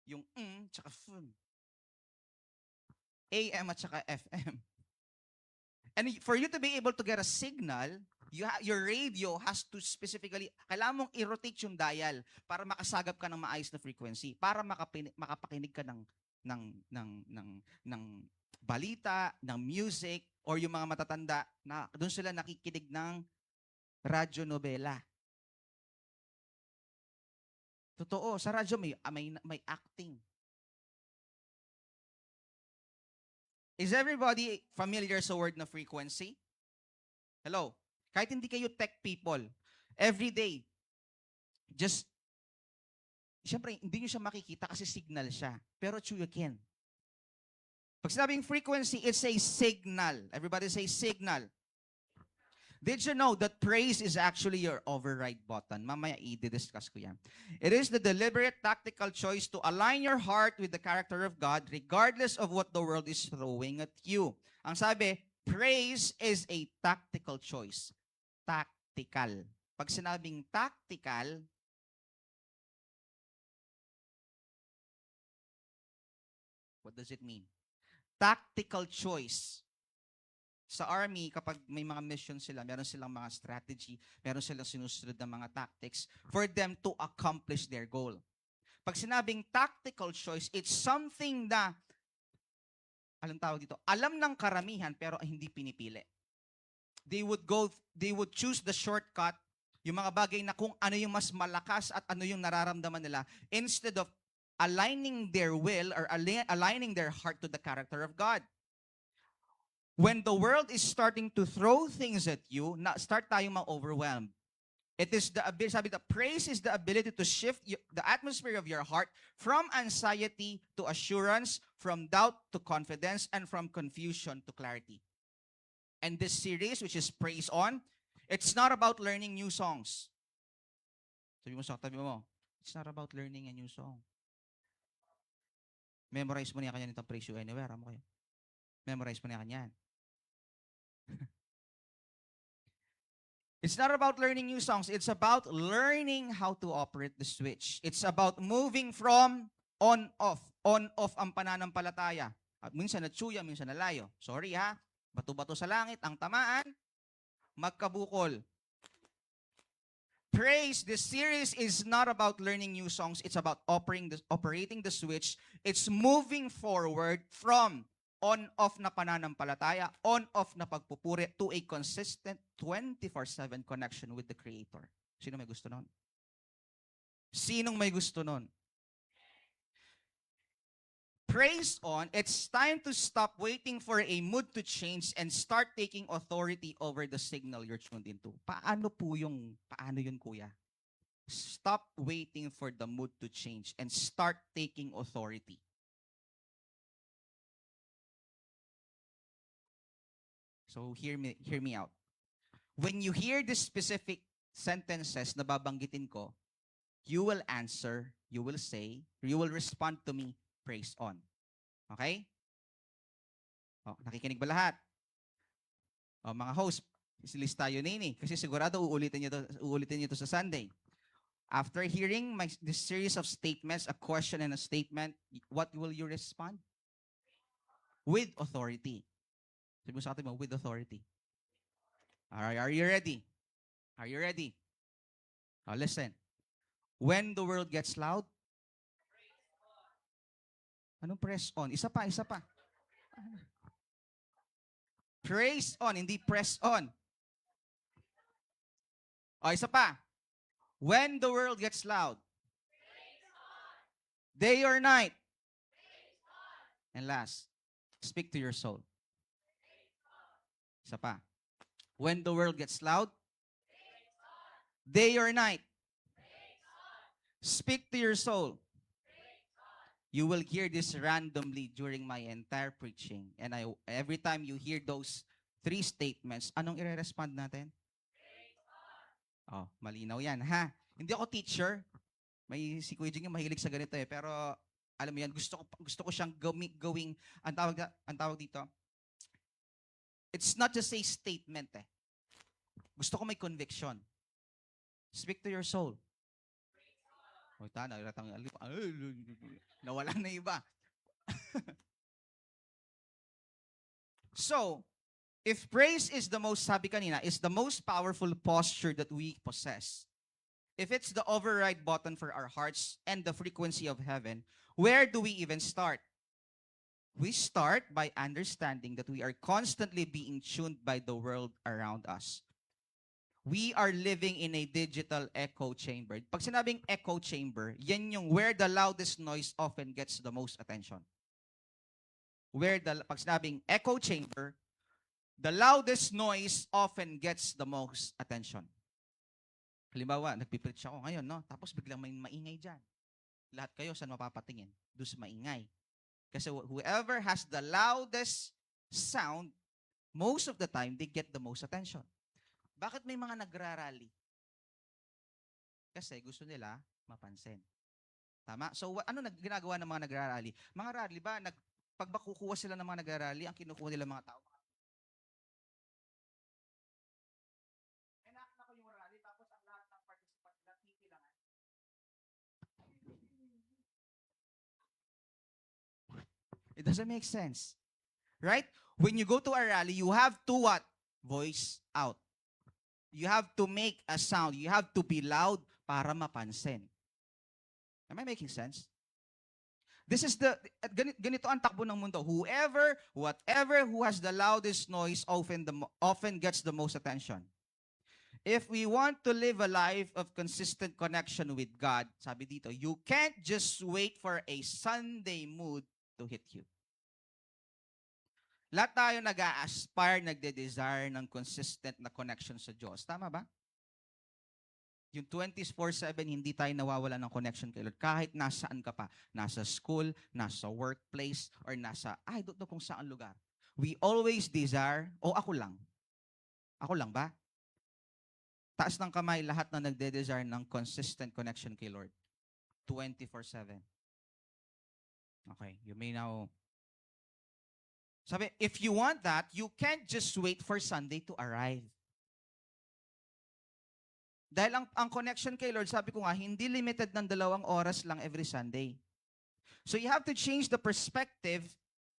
Yung tsaka FM. AM at saka FM. And for you to be able to get a signal, your radio has to specifically, kailangan mong i-rotate yung dial para makasagap ka ng maayos na frequency, para makapakinig ka ng balita, ng music, or yung mga matatanda na doon sila nakikinig ng radyo nobela. Totoo, sa radyo may acting. Is everybody familiar sa word na frequency? Hello? Kahit hindi kayo tech people, every day, siyempre, hindi nyo siya makikita kasi signal siya. Pero you can. Pag sinabing frequency, it's a signal. Everybody say signal. Did you know that praise is actually your override button? Mamaya i-discuss ko yan. It is the deliberate tactical choice to align your heart with the character of God regardless of what the world is throwing at you. Ang sabi, praise is a tactical choice. Tactical. Pag sinabing tactical, what does it mean? Tactical choice. Sa army, kapag may mga mission sila, meron silang mga strategy, meron silang sinusunod na mga tactics for them to accomplish their goal. Pag sinabing tactical choice, it's something na, anong tawag dito? Alam ng karamihan pero hindi pinipili. They would choose the shortcut, yung mga bagay na kung ano yung mas malakas at ano yung nararamdaman nila, instead of aligning their will or aligning their heart to the character of God. When the world is starting to throw things at you, start tayong ma-overwhelmed. It is the ability, sabi praise is the ability to shift the atmosphere of your heart from anxiety to assurance, from doubt to confidence, and from confusion to clarity. And this series, which is Praise On, it's not about learning new songs. Sabi mo sa tabi mo, it's not about learning a new song. Memorize mo niya kanya nitong Praise You Anywhere. Amo kayo. Memorize mo niya kanyan. It's not about learning new songs. It's about learning how to operate the switch. It's about moving from on-off. On-off ang pananampalataya. At minsan natsuya, minsan nalayo. Sorry ha. Bato-bato sa langit. Ang tamaan, magkabukol. Praise, this series is not about learning new songs. It's about operating the switch. It's moving forward from on-off na pananampalataya, on-off na pagpupuri to a consistent 24/7 connection with the Creator. Sino may gusto nun? Sinong may gusto nun? Praise on, it's time to stop waiting for a mood to change and start taking authority over the signal you're tuned into. Paano yun, kuya? Stop waiting for the mood to change and start taking authority. So hear me out. When you hear the specific sentences na babanggitin ko, you will answer, you will say, you will respond to me, praise on. Okay? Oh, nakikinig ba lahat? Oh, mga host, isilista yun nini. Kasi sigurado uulitin niyo to sa Sunday. After hearing this series of statements, a question and a statement, what will you respond? With authority. Sabi mo sa atin mo, with authority. Alright, are you ready? Are you ready? Now listen. When the world gets loud, anong press on? Isa pa. Praise on, hindi press on. O, isa pa. When the world gets loud, day or night. And last, speak to your soul. Isa pa. When the world gets loud, day or night, speak to your soul. You will hear this randomly during my entire preaching. And every time you hear those three statements, anong i-respond natin? Oh, malinaw yan, ha? Hindi ako teacher. Si Kuya Jing yung mahilig sa ganito eh. Pero, alam mo yan, gusto ko siyang gawing, ang tawag dito, it's not just a statement eh. Gusto ko may conviction. Speak to your soul. O, nawala na iba. So, if praise is the most, sabi kanina, is the most powerful posture that we possess, if it's the override button for our hearts and the frequency of heaven, where do we even start? We start by understanding that we are constantly being tuned by the world around us. We are living in a digital echo chamber. Pag sinabing echo chamber, yan yung where the loudest noise often gets the most attention. Pag sinabing echo chamber, the loudest noise often gets the most attention. Halimbawa, nagpipreach ako ngayon, no? Tapos biglang may maingay dyan. Lahat kayo, saan mapapatingin? Doon sa maingay. Kasi whoever has the loudest sound, most of the time, they get the most attention. Bakit may mga nagrarally? Kasi gusto nila mapansin. Tama? So, ano ginagawa ng mga nagrarally? Mga rally ba, pag kukuha sila ng mga nagrarally, ang kinukuha nila mga tao? Enak na ko yung rally, tapos ang lahat ng participant nila, titilangan. It doesn't make sense. Right? When you go to a rally, you have to what? Voice out. You have to make a sound. You have to be loud para mapansin. Am I making sense? This is ganito ang takbo ng mundo. Whatever who has the loudest noise often gets the most attention. If we want to live a life of consistent connection with God, sabi dito, you can't just wait for a Sunday mood to hit you. Lahat tayo nag-a-aspire, nagde-desire ng consistent na connection sa Diyos. Tama ba? Yung 24/7, hindi tayo nawawala ng connection kay Lord. Kahit nasaan ka pa. Nasa school, nasa workplace, or I don't know kung saan lugar. We always desire, ako lang. Ako lang ba? Taas ng kamay lahat na nagde-desire ng consistent connection kay Lord. 24/7. Okay, you may now... Sabi, if you want that, you can't just wait for Sunday to arrive. Dahil ang connection kay Lord, sabi ko nga, hindi limited ng 2 oras lang every Sunday. So you have to change the perspective,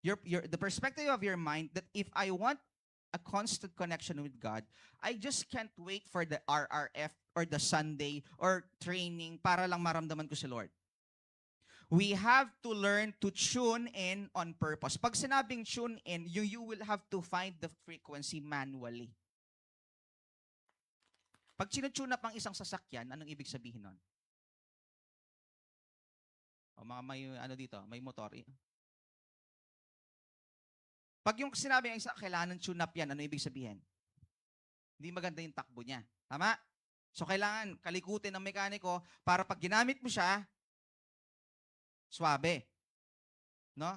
the perspective of your mind that if I want a constant connection with God, I just can't wait for the RRF or the Sunday or training para lang maramdaman ko si Lord. We have to learn to tune in on purpose. Pag sinabing tune in, you will have to find the frequency manually. Pag sinutune up ang isang sasakyan, anong ibig sabihin nun? O mga may motor. Pag yung sinabi ng isa, kailangan tune up yan, ano ibig sabihin? Hindi maganda yung takbo niya. Tama? So kailangan kalikutin ng mekaniko para pag ginamit mo siya, suwabe. No?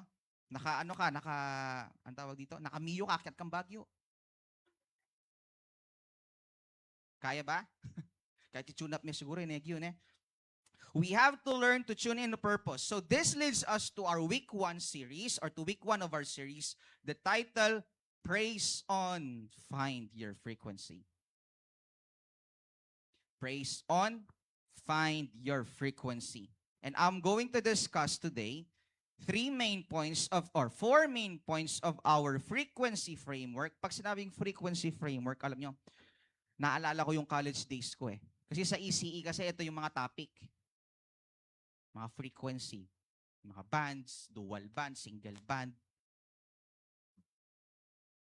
Ang tawag dito, nakamiyo ka, akyat kang Baguio. Kaya ba? Kahit i-tune up niya siguro, yun eh. We have to learn to tune in the purpose. So this leads us to our week 1 series, or to week 1 of our series, the title, Praise on, Find Your Frequency. Praise on, find your frequency. And I'm going to discuss today 4 main points of our frequency framework. Pag sinabing frequency framework, alam nyo, naalala ko yung college days ko eh. Kasi sa ECE, kasi ito yung mga topic. Mga frequency. Mga bands, dual band, single band,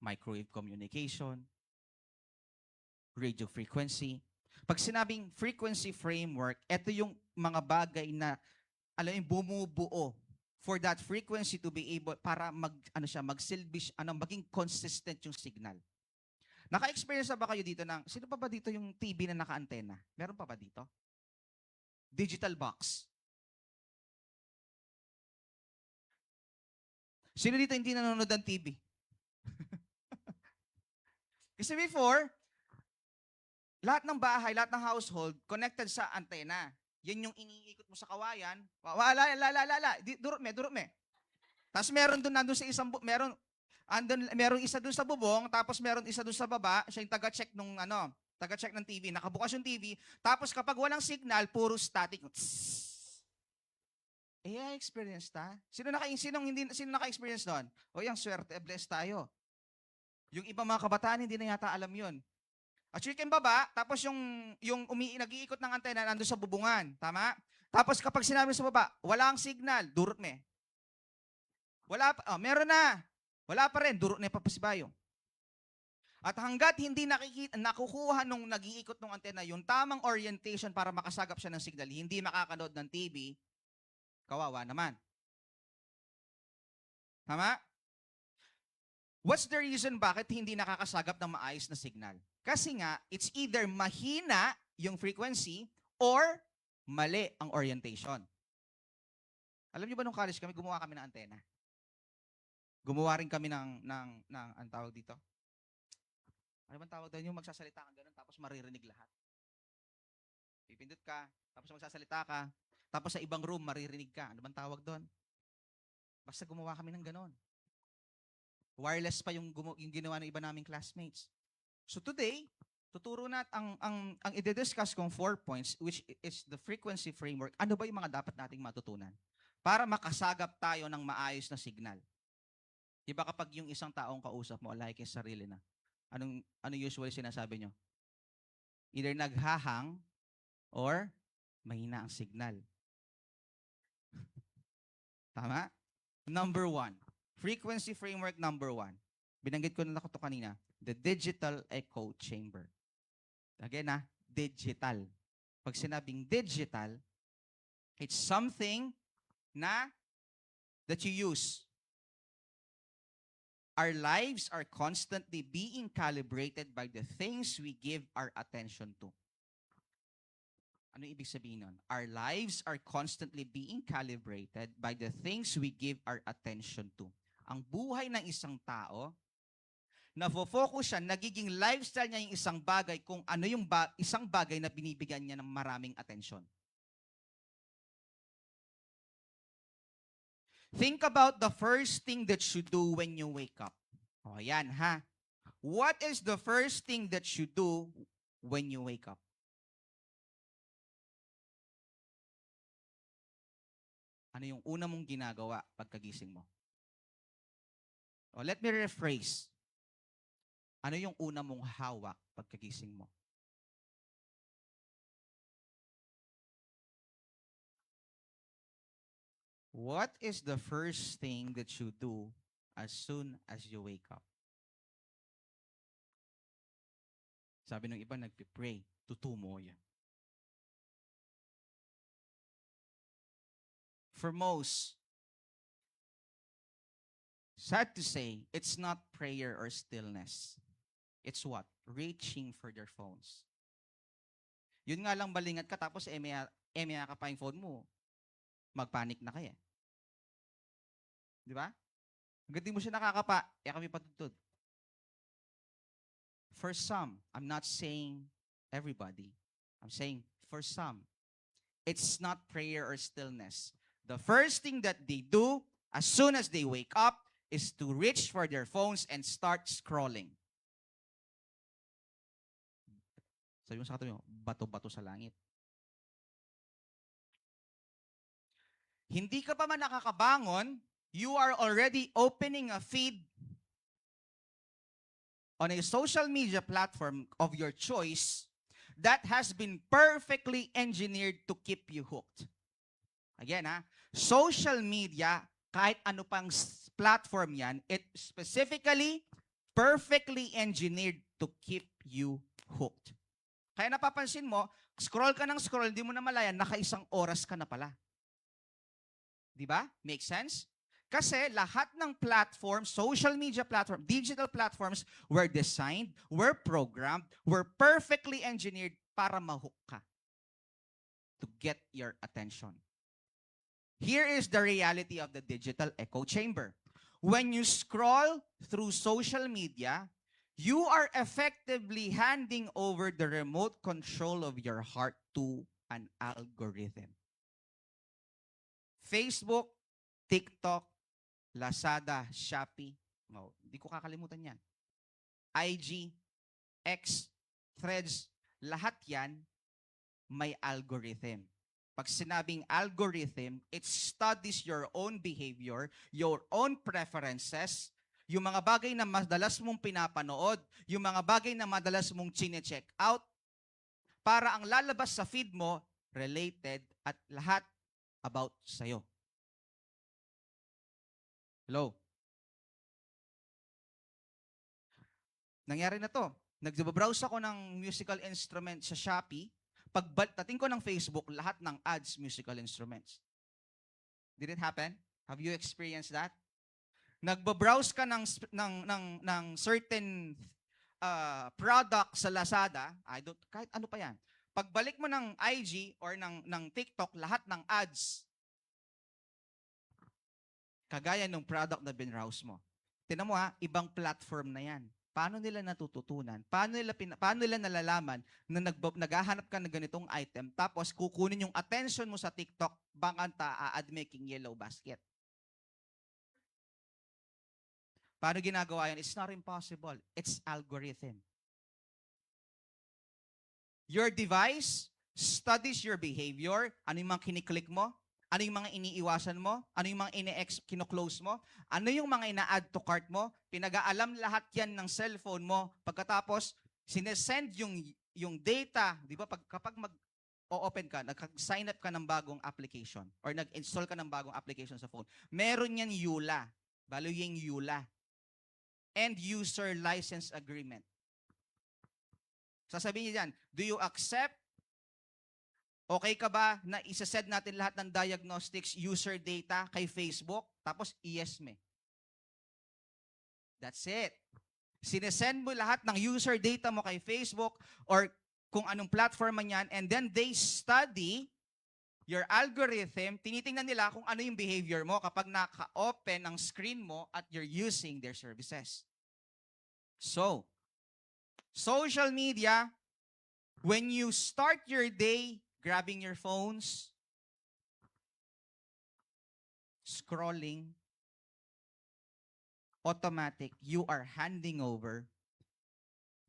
microwave communication, radio frequency. Pag sinabing frequency framework, ito yung mga bagay na bumubuo for that frequency to be able para magsilbi maging consistent yung signal. Naka-experience na ba kayo dito ng, sino pa ba dito yung TV na naka-antena? Meron pa ba dito? Digital box. Sino dito hindi nanonood ng TV? Kasi before, lahat ng bahay, lahat ng household, connected sa antena. Yan yung iniikot mo sa kawayan. Durot me. Tapos meron doon, nandun sa isang, meron isa doon sa bubong, tapos meron isa doon sa baba, siya yung taga-check taga-check ng TV, nakabukas yung TV, tapos kapag walang signal, puro static. Experience ta? Sino naka-experience doon? O yung swerte, blessed tayo. Yung iba mga kabataan, hindi na yata alam yun. At chicken baba, tapos yung nag-iikot ng antena nandun sa bubungan. Tama? Tapos kapag sinabi sa baba, wala ang signal, durot me. Meron na. Wala pa rin, durot na papasibayo. At hanggat hindi nakukuha nung nag-iikot ng antena yung tamang orientation para makasagap siya ng signal, hindi makakanood ng TV, kawawa naman. Tama? What's the reason bakit hindi nakakasagap ng maayos na signal? Kasi nga, it's either mahina yung frequency or mali ang orientation. Alam niyo ba nung college kami, gumawa kami ng antena? Gumawa rin kami ng ang tawag dito? Ano bang tawag doon? Yung magsasalita ka ganun, tapos maririnig lahat. Pipindot ka, tapos magsasalita ka, tapos sa ibang room, maririnig ka. Ano bang tawag doon? Basta gumawa kami ng ganun. Wireless pa yung ginawa ng iba naming classmates. So today, tuturo natin ang i-discuss kong 4 points, which is the frequency framework. Ano ba yung mga dapat nating matutunan? Para makasagap tayo ng maayos na signal. Iba kapag yung isang taong kausap mo, like yung sarili na, ano usually sinasabi nyo? Either naghahang or mahina ang signal. Tama? Number 1. Frequency framework number 1. Binanggit ko na ito kanina. The digital echo chamber. Again digital. Pag sinabing digital, it's something that you use. Our lives are constantly being calibrated by the things we give our attention to. Ano ibig sabihin nun? Our lives are constantly being calibrated by the things we give our attention to. Ang buhay ng isang tao, nafo-focus siya, nagiging lifestyle niya yung isang bagay kung ano yung isang bagay na binibigyan niya ng maraming atensyon. Think about the first thing that you do when you wake up. O yan ha. What is the first thing that you do when you wake up? Ano yung una mong ginagawa pagkagising mo? O let me rephrase. Ano yung una mong hawak pagkagising mo? What is the first thing that you do as soon as you wake up? Sabi ng iba, nagpipray. Tutumo yan. For most, sad to say, it's not prayer or stillness. It's what? Reaching for their phones. Yun nga lang balingat ka, tapos emya ka pa yung phone mo. Magpanik na kaya. Di ba? Hanggang di mo siya nakakapa, kami patutod. For some, I'm not saying everybody. I'm saying for some, it's not prayer or stillness. The first thing that they do as soon as they wake up is to reach for their phones and start scrolling. Sabi mo sa katabi mo, bato-bato sa langit. Hindi ka pa man nakakabangon, you are already opening a feed on a social media platform of your choice that has been perfectly engineered to keep you hooked. Again, social media, kahit ano pang platform yan, it specifically, perfectly engineered to keep you hooked. Kaya napapansin mo, scroll ka ng scroll, hindi mo na malayan, naka-1 oras ka na pala. Di ba? Make sense? Kasi lahat ng platforms, social media platform, digital platforms were designed, were programmed, were perfectly engineered para mahook ka. To get your attention. Here is the reality of the digital echo chamber. When you scroll through social media, you are effectively handing over the remote control of your heart to an algorithm. Facebook, TikTok, Lazada, Shopee, hindi ko kakalimutan yan. IG, X, Threads, lahat yan may algorithm. Pag sinabing algorithm, it studies your own behavior, your own preferences, yung mga bagay na madalas mong pinapanood, yung mga bagay na madalas mong chine-check out, para ang lalabas sa feed mo, related at lahat about sa'yo. Hello? Nangyari na to. Nag-browse ako ng musical instrument sa Shopee. Pagdating ko ng Facebook, lahat ng ads, musical instruments. Did it happen? Have you experienced that? Nagbabrowse ka ng certain product sa Lazada, kahit ano pa yan. Pagbalik mo ng IG or ng TikTok, lahat ng ads, kagaya ng product na binrowse mo. Tingnan mo ibang platform na yan. Paano nila natututunan? Paano nila nalalaman na naghahanap ka ng ganitong item tapos kukunin yung attention mo sa TikTok banganta add making yellow basket? Paano ginagawa yan? It's not impossible. It's algorithm. Your device studies your behavior. Ano yung mga kiniklik mo? Ano yung mga iniiwasan mo? Ano yung mga kino-close mo? Ano yung mga ina-add to cart mo? Pinag-aalam lahat yan ng cellphone mo. Pagkatapos, sinesend yung data. Di ba? Kapag mag-open ka, nag-sign up ka ng bagong application or nag-install ka ng bagong application sa phone, meron yan EULA. Balo yung EULA. End User License Agreement. Sasabihin niya dyan, do you accept? Okay ka ba na isa-set natin lahat ng diagnostics user data kay Facebook? Tapos, yes me. That's it. Sinesend mo lahat ng user data mo kay Facebook or kung anong platform man yan, and then they study your algorithm. Tinitingnan nila kung ano yung behavior mo kapag naka-open ang screen mo at you're using their services. So, social media, when you start your day grabbing your phones, scrolling, automatic, you are handing over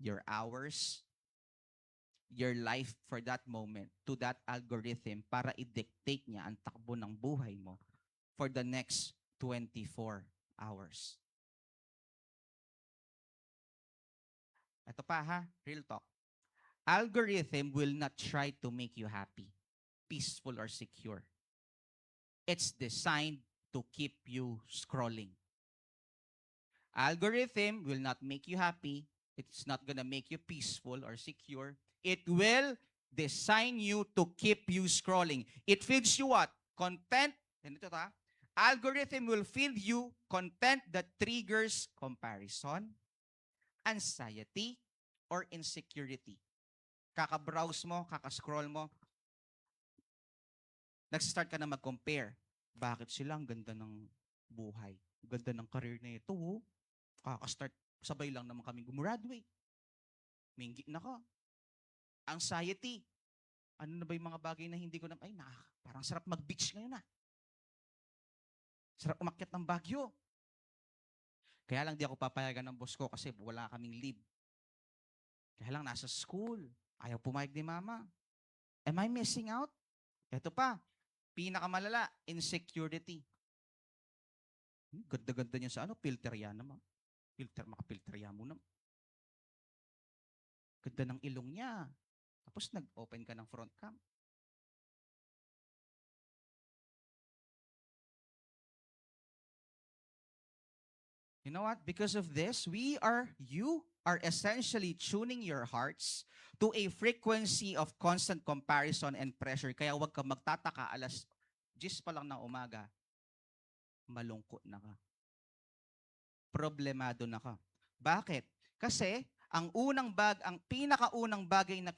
your hours, your life for that moment to that algorithm para i-dictate niya ang takbo ng buhay mo for the next 24 hours. Ito pa real talk. Algorithm will not try to make you happy, peaceful, or secure. It's designed to keep you scrolling. Algorithm will not make you happy. It's not gonna make you peaceful or secure. It will design you to keep you scrolling. It feeds you what? Content. Algorithm will feed you content that triggers comparison, anxiety, or insecurity. Kaka-browse mo, kaka-scroll mo, nag-start ka na mag-compare. Bakit sila ang ganda ng buhay? Ganda ng career na ito. Kaka-start, sabay lang naman kami gumraduate. Mingi na ka. Anxiety. Ano na ba yung mga bagay na hindi ko na, parang sarap mag-beach ngayon Sarap umakyat ng Baguio. Kaya lang di ako papayagan ng boss ko kasi wala kaming leave. Kaya lang nasa school. Ayaw pumayag ni mama. Am I missing out? Ito pa, pinakamalala, insecurity. Ganda-ganda niya sa filterya naman. Makapilterya mo naman. Ganda ng ilong niya. Tapos nag-open ka ng front cam. You know what? Because of this, you are essentially tuning your hearts to a frequency of constant comparison and pressure. Kaya huwag ka magtataka, alas 10 pa lang ng umaga, malungkot na ka. Problemado na ka. Bakit? Kasi ang pinakaunang bagay na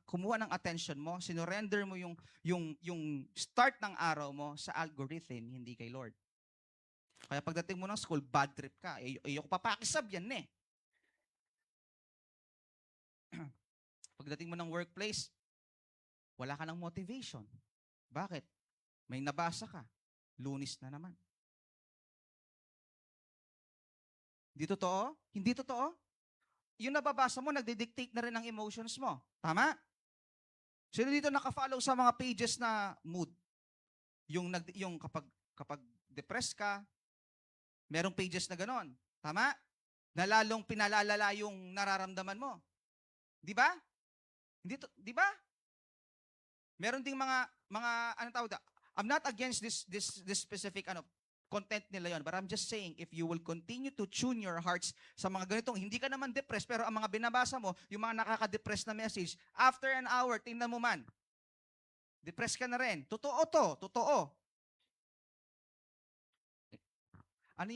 kumuha ng attention mo, sinurrender mo yung start ng araw mo sa algorithm, hindi kay Lord. Kaya pagdating mo ng school, bad trip ka. Ayoko papakisab yan eh. Pagdating mo ng workplace, wala ka ng motivation. Bakit? May nabasa ka. Lunis na naman. Hindi totoo? Hindi totoo? Yung nababasa mo, nagdidictate na rin ang emotions mo. Tama? Sino dito nakafollow sa mga pages na mood? Yung kapag depressed ka, merong pages na ganon. Tama? Na lalong pinalalala yung nararamdaman mo. Di ba? Di ba? Meron ding mga anong tawag da? I'm not against this specific content nila yon, but I'm just saying if you will continue to tune your hearts sa mga ganitong, hindi ka naman depressed, pero ang mga binabasa mo, yung mga nakaka-depress na message, after an hour, tingnan mo man, depressed ka na rin. Totoo to, totoo. Ano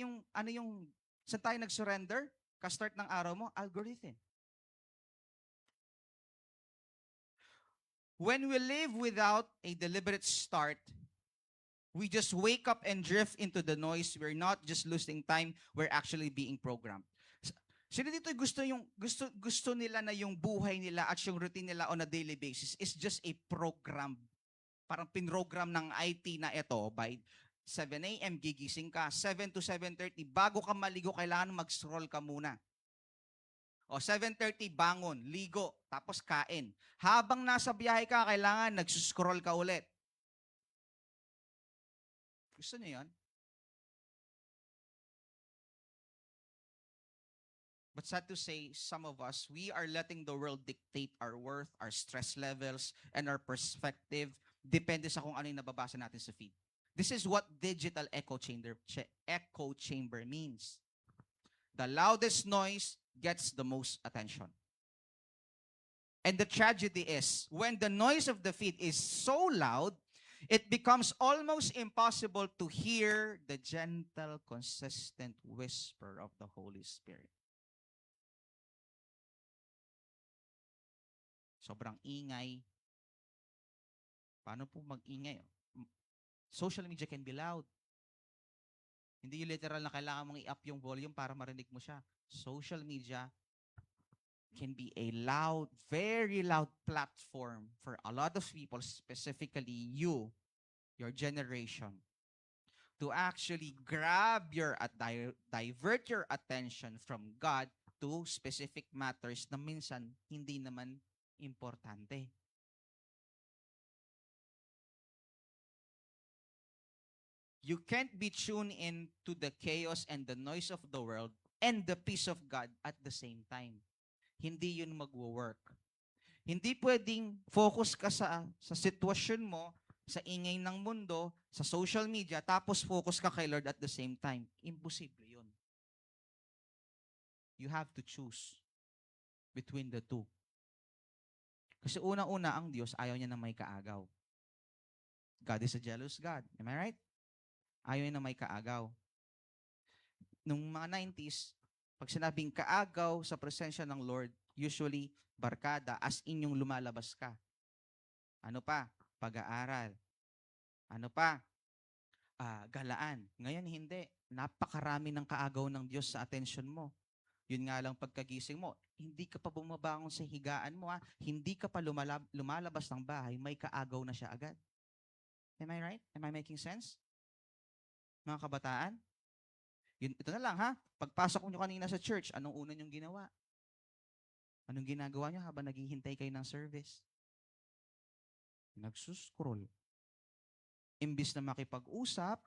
yung saan tayo nag-surrender? Ka-start ng araw mo, algorithm. When we live without a deliberate start, we just wake up and drift into the noise. We're not just losing time, we're actually being programmed. Sino dito gusto nila na yung buhay nila at yung routine nila on a daily basis is just a program. Parang pinrogram ng IT na ito by 7 a.m. gigising ka, 7 to 7:30, bago ka maligo, kailangan mag-scroll ka muna. O 7:30, bangon, ligo, tapos kain. Habang nasa biyahe ka, kailangan nagsuscroll ka ulit. Gusto niyo yan? But sad to say, some of us, we are letting the world dictate our worth, our stress levels, and our perspective. Depende sa kung ano yung nababasa natin sa feed. This is what digital echo chamber means. The loudest noise gets the most attention. And the tragedy is, when the noise of the feed is so loud, it becomes almost impossible to hear the gentle, consistent whisper of the Holy Spirit. Sobrang ingay. Paano po mag-ingay? Social media can be loud. Hindi yung literal na kailangan mong i-up yung volume para marinig mo siya. Social media can be a loud, very loud platform for a lot of people, specifically you, your generation, to actually grab divert your attention from God to specific matters na minsan hindi naman importante. You can't be tuned in to the chaos and the noise of the world and the peace of God at the same time. Hindi yun magwo-work. Hindi pwedeng focus ka sa sitwasyon mo, sa ingay ng mundo, sa social media, tapos focus ka kay Lord at the same time. Imposible yun. You have to choose between the two. Kasi unang-una ang Diyos, ayaw niya na may kaagaw. God is a jealous God. Am I right? Ayaw niya na may kaagaw. Nung mga 90s, pag sinabing kaagaw sa presensya ng Lord, usually barkada, as in yung lumalabas ka. Ano pa? Pag-aaral. Ano pa? Galaan. Ngayon hindi. Napakarami ng kaagaw ng Diyos sa attention mo. Yun nga lang pagkagising mo, hindi ka pa bumabangon sa higaan mo. Hindi ka pa lumalabas ng bahay, may kaagaw na siya agad. Am I right? Am I making sense? Mga kabataan? Ito na lang ha. Pagpasok nyo kanina sa church, anong una nyong ginawa? Anong ginagawa nyo habang naghihintay kayo ng service? Nagsuscroll. Imbis na makipag-usap,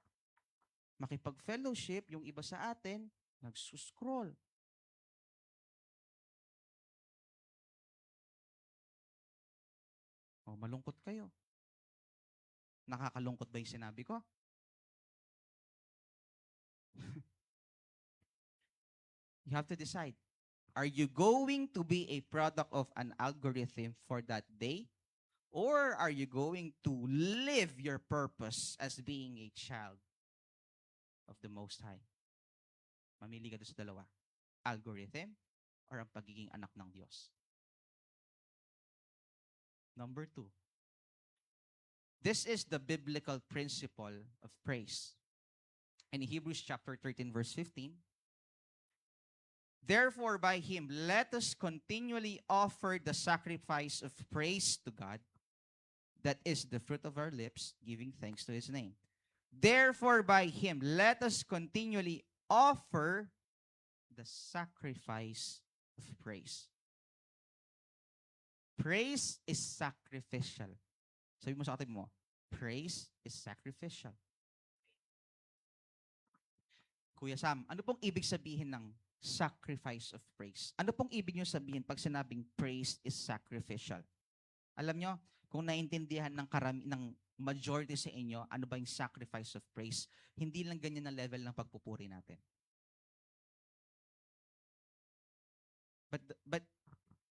makipag-fellowship, yung iba sa atin, nagsuscroll. O, malungkot kayo. Nakakalungkot ba yung sinabi ko? You have to decide. Are you going to be a product of an algorithm for that day? Or are you going to live your purpose as being a child of the Most High? Mamili ka doon sa dalawa. Algorithm or ang pagiging anak ng Diyos? Number 2. This is the biblical principle of praise. In Hebrews chapter 13, verse 15, therefore by Him, let us continually offer the sacrifice of praise to God, that is the fruit of our lips, giving thanks to His name. Therefore by Him, let us continually offer the sacrifice of praise. Praise is sacrificial. Sabi mo sa atin mo, praise is sacrificial. Kuya Sam, ano pong ibig sabihin ng sacrifice of praise? Ano pong ibig nyo sabihin pag sinabing praise is sacrificial? Alam nyo, kung naintindihan ng majority sa inyo, ano ba yung sacrifice of praise? Hindi lang ganyan na level ng pagpupuri natin. But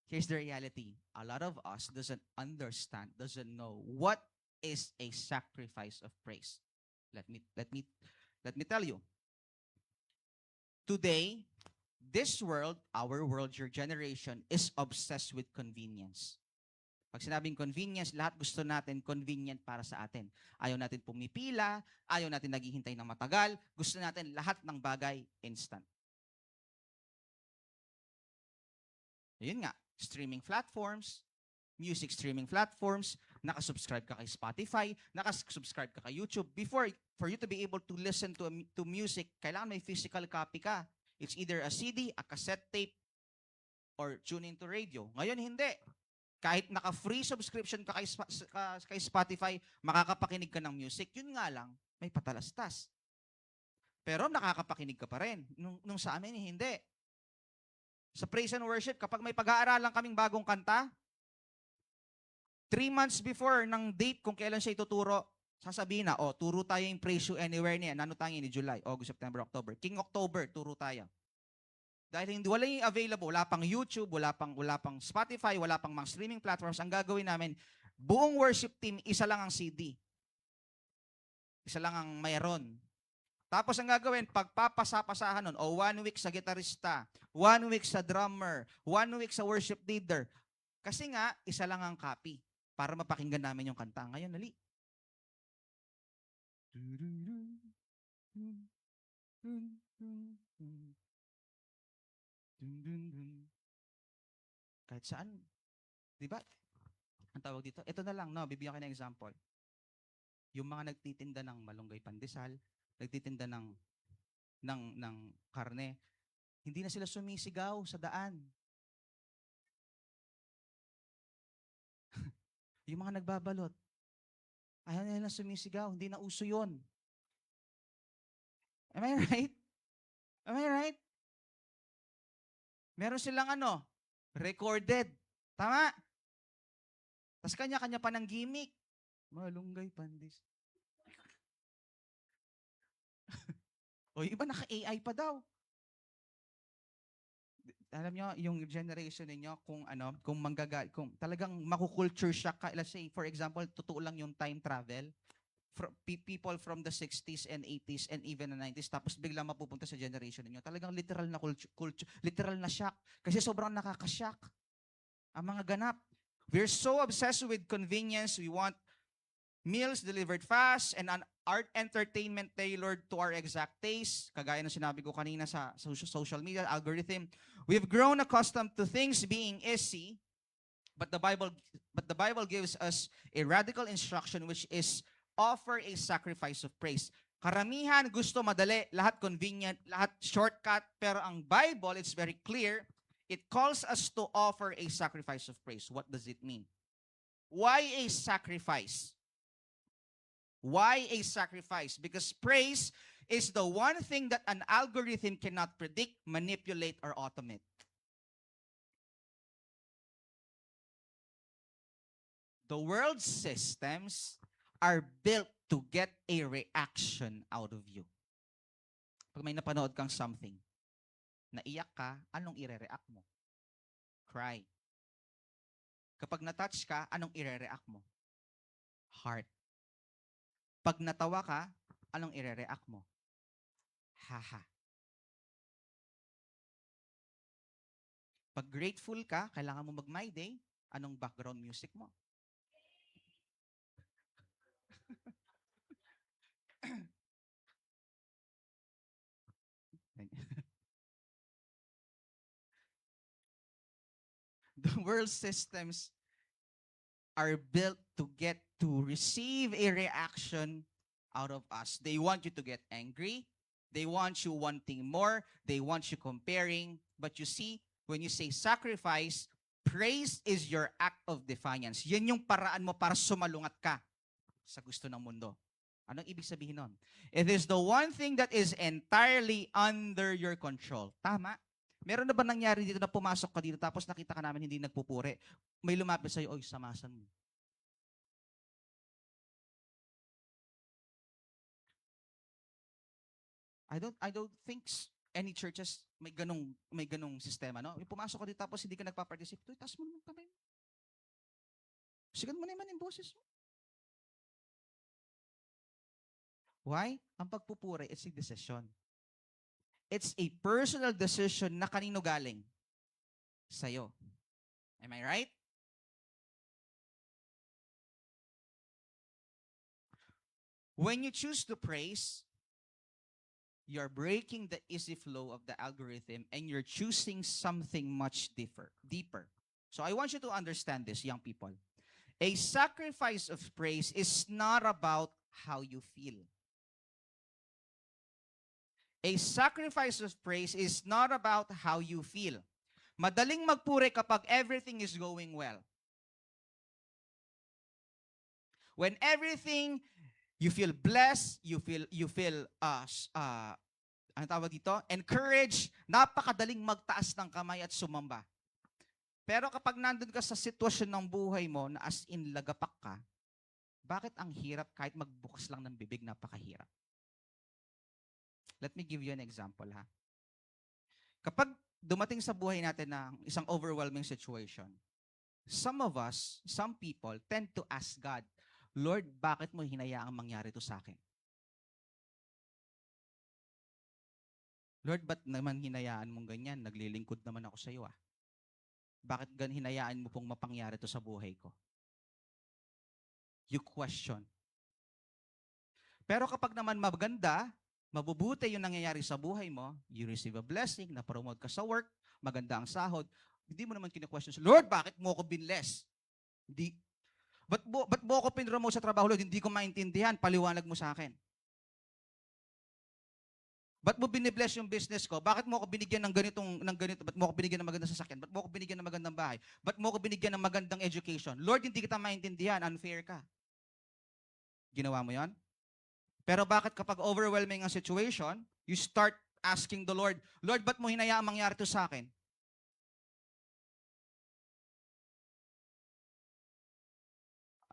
here's the reality. A lot of us doesn't understand, doesn't know what is a sacrifice of praise. Let me tell you. Today, this world, our world, your generation, is obsessed with convenience. Pag sinabing convenience, lahat gusto natin convenient para sa atin. Ayaw natin pumipila, ayaw natin naghihintay ng matagal, gusto natin lahat ng bagay instant. Ayun nga, streaming platforms, music streaming platforms, nakasubscribe ka kay Spotify, nakasubscribe ka kay YouTube. Before, for you to be able to listen to music, kailangan may physical copy ka. It's either a CD, a cassette tape, or tune into radio. Ngayon, hindi. Kahit naka-free subscription ka kay Spotify, makakapakinig ka ng music. Yun nga lang, may patalastas. Pero nakakapakinig ka pa rin. Nung sa amin, hindi. Sa praise and worship, kapag may pag-aaralan kaming bagong kanta, 3 months before ng date kung kailan siya ituturo, sasabihin na, turo tayo yung Praise You Anywhere niya. Ano tayo ni July, August, September, October. King October, turo tayo. Dahil wala yung available, wala pang YouTube, wala pang Spotify, wala pang mga streaming platforms, ang gagawin namin, buong worship team, isa lang ang CD. Isa lang ang mayroon. Tapos ang gagawin, pagpapasa-pasahan nun, 1 week sa gitarista, 1 week sa drummer, 1 week sa worship leader. Kasi nga, isa lang ang copy para mapakinggan namin yung kanta. Ngayon, nali. Kahit saan. Di ba? Ang tawag dito, ito na lang, no? Bibigyan ko ng example. Yung mga nagtitinda ng malunggay pandesal, nagtitinda ng karne, hindi na sila sumisigaw sa daan. Yung mga nagbabalot, ayaw nila sumisigaw, hindi na uso yun. Am I right? Am I right? Meron silang recorded. Tama? Tapos kanya-kanya pa ng gimmick. Malunggay pandis. O iba naka-AI pa daw. Alam nyo, yung generation ninyo, kung talagang makukulture shock ka, let's say, for example, totoo lang yung time travel, people from the 60s and 80s and even the 90s, tapos biglang mapupunta sa generation ninyo, talagang literal na culture, literal na shock. Kasi sobrang nakaka-shock ang mga ganap. We're so obsessed with convenience, we want meals delivered fast and an art entertainment tailored to our exact taste. Kagaya ng sinabi ko kanina sa social media algorithm, we've grown accustomed to things being easy, but the Bible gives us a radical instruction which is offer a sacrifice of praise. Karamihan gusto madali, lahat convenient, lahat shortcut, pero ang Bible, it's very clear, it calls us to offer a sacrifice of praise. What does it mean? Why a sacrifice? Why a sacrifice? Because praise is the one thing that an algorithm cannot predict, manipulate, or automate. The world's systems are built to get a reaction out of you. Pag may napanood kang something, naiyak ka, anong ire-react mo? Cry. Kapag na-touch ka, anong ire-react mo? Heart. Pag natawa ka, anong ire-react mo? haha. Pag grateful ka, kailangan mo mag-My Day, anong background music mo? The world systems are built to receive a reaction out of us. They want you to get angry. They want you wanting more. They want you comparing. But you see, when you say sacrifice, praise is your act of defiance. Yan yung paraan mo para sumalungat ka sa gusto ng mundo. Anong ibig sabihin nun? It is the one thing that is entirely under your control. Tama? Meron na ba nangyari dito na pumasok ka dito tapos nakita ka namin hindi nagpupuri? May lumapit sa'yo, oy, samasan mo. I don't think any churches may ganong sistema, no? Yung pumasok ka dito tapos hindi ka nagpa-participate, uy, taas mo naman kamay. Sigan mo naman yung boses mo. Why? Ang pagpupuri, it's a decision. It's a personal decision na kanino galing? Sa'yo. Am I right? When you choose to praise, you're breaking the easy flow of the algorithm and you're choosing something much deeper. So I want you to understand this, young people. A sacrifice of praise is not about how you feel. A sacrifice of praise is not about how you feel. Madaling magpuri kapag everything is going well. When everything, you feel blessed, you feel ano tawag dito? Encouraged, napakadaling magtaas ng kamay at sumamba. Pero kapag nandun ka sa sitwasyon ng buhay mo na as in lagapak ka, bakit ang hirap kahit magbukas lang ng bibig, napakahirap? Let me give you an example, ha? Kapag dumating sa buhay natin ng isang overwhelming situation, some people tend to ask God, Lord, bakit mo hinayaang mangyari to sa akin? Lord, ba't naman hinayaan mong ganyan? Naglilingkod naman ako sa iyo, ah. Bakit hinayaan mo pong mapangyari to sa buhay ko? You question. Pero kapag naman maganda, mabubuti yung nangyayari sa buhay mo, you receive a blessing, na-promote ka sa work, maganda ang sahod, hindi mo naman kine-question, Lord, bakit mo ako binless? Ba't mo ako pinromote sa trabaho, Lord? Hindi ko maintindihan, paliwanag mo sa akin. Ba't mo binibless yung business ko? Bakit mo ako binigyan ng ganito? Ba't mo ako binigyan ng magandang sasakyan? Ba't mo ako binigyan ng magandang bahay? Ba't mo ako binigyan ng magandang education? Lord, hindi kita maintindihan, unfair ka. Ginawa mo yon? Pero bakit kapag overwhelming ang situation, you start asking the Lord, Lord, ba't mo hinayaang mangyari to sa akin?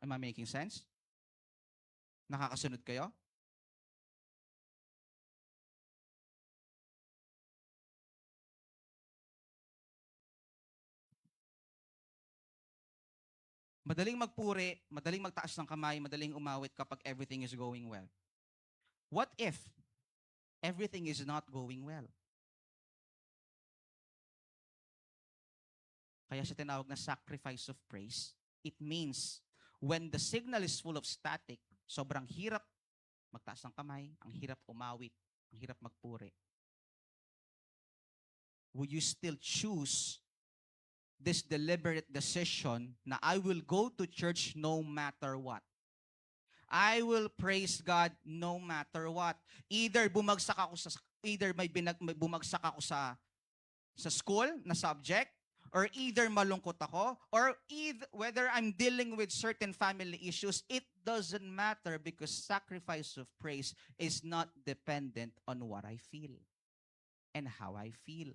Am I making sense? Nakakasunod kayo? Madaling magpuri, madaling magtaas ng kamay, madaling umawit kapag everything is going well. What if everything is not going well? Kaya siya tinawag na sacrifice of praise. It means when the signal is full of static, sobrang hirap magtaas ng kamay, ang hirap umawit, ang hirap magpuri. Would you still choose this deliberate decision na I will go to church no matter what? I will praise God no matter what. Either bumagsak ako bumagsak ako sa school na subject, or either malungkot ako, or whether I'm dealing with certain family issues, it doesn't matter because sacrifice of praise is not dependent on what I feel and how I feel.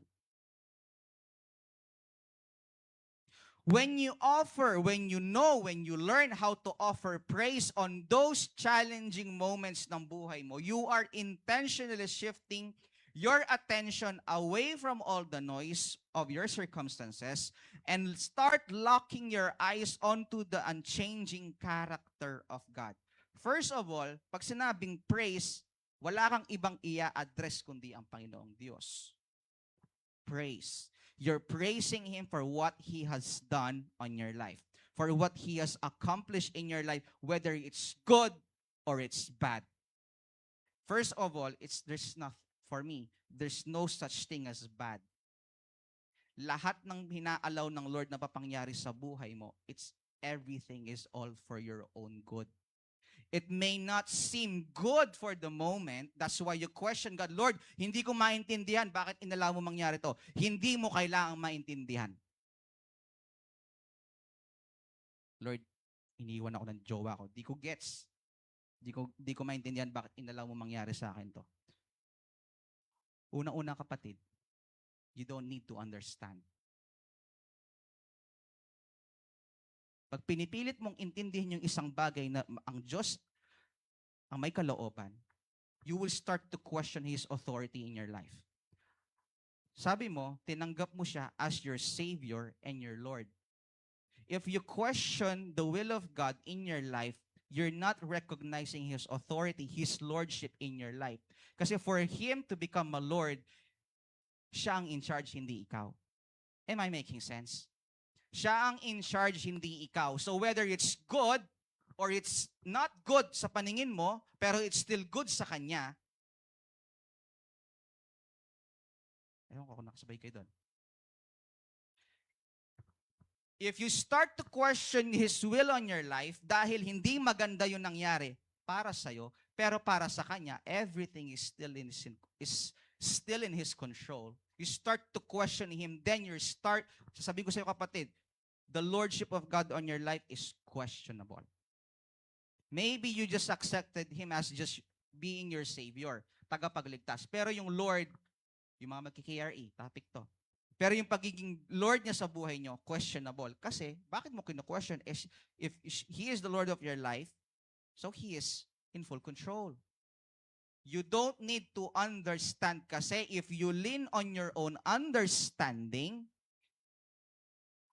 When you learn how to offer praise on those challenging moments ng buhay mo, you are intentionally shifting your attention away from all the noise of your circumstances and start locking your eyes onto the unchanging character of God. First of all, pag sinabing praise, Wala kang ibang i-address kundi ang Panginoong Diyos. Praise. You're praising Him for what He has done on your life, for what He has accomplished in your life, whether it's good or it's bad. First of all, for me, there's no such thing as bad. Lahat ng hinaalaw ng Lord na papangyari sa buhay mo, everything is all for your own good. It may not seem good for the moment. That's why you question God, Lord, hindi ko maintindihan. Bakit inalaw mo mangyari to? Hindi mo kailangang maintindihan. Lord, iniwan ako ng jowa ko. Di ko gets. Di ko maintindihan bakit inalaw mo mangyari sa akin to. Una-una kapatid, you don't need to understand. Pag pinipilit mong intindihin yung isang bagay na ang Diyos ang may kalooban, you will start to question His authority in your life. Sabi mo, tinanggap mo siya as your Savior and your Lord. If you question the will of God in your life, you're not recognizing His authority, His Lordship in your life. Kasi for Him to become a Lord, siya ang in charge, hindi ikaw. Am I making sense? Siya ang in charge, hindi ikaw. So whether it's good or it's not good sa paningin mo, pero it's still good sa Kanya, ewan ko kung nakasabay kayo doon. If you start to question His will on your life, dahil hindi maganda yung nangyari para sa'yo, pero para sa Kanya, everything is still in His control. You start to question Him, then sasabihin ko sa'yo kapatid, the Lordship of God on your life is questionable. Maybe you just accepted Him as just being your Savior, tagapagligtas. Pero yung Lord, yung mga magki-KRE, topic to. Pero yung pagiging Lord niya sa buhay niyo, questionable. Kasi, bakit mo kino-question? If He is the Lord of your life, so He is in full control. You don't need to understand kasi if you lean on your own understanding,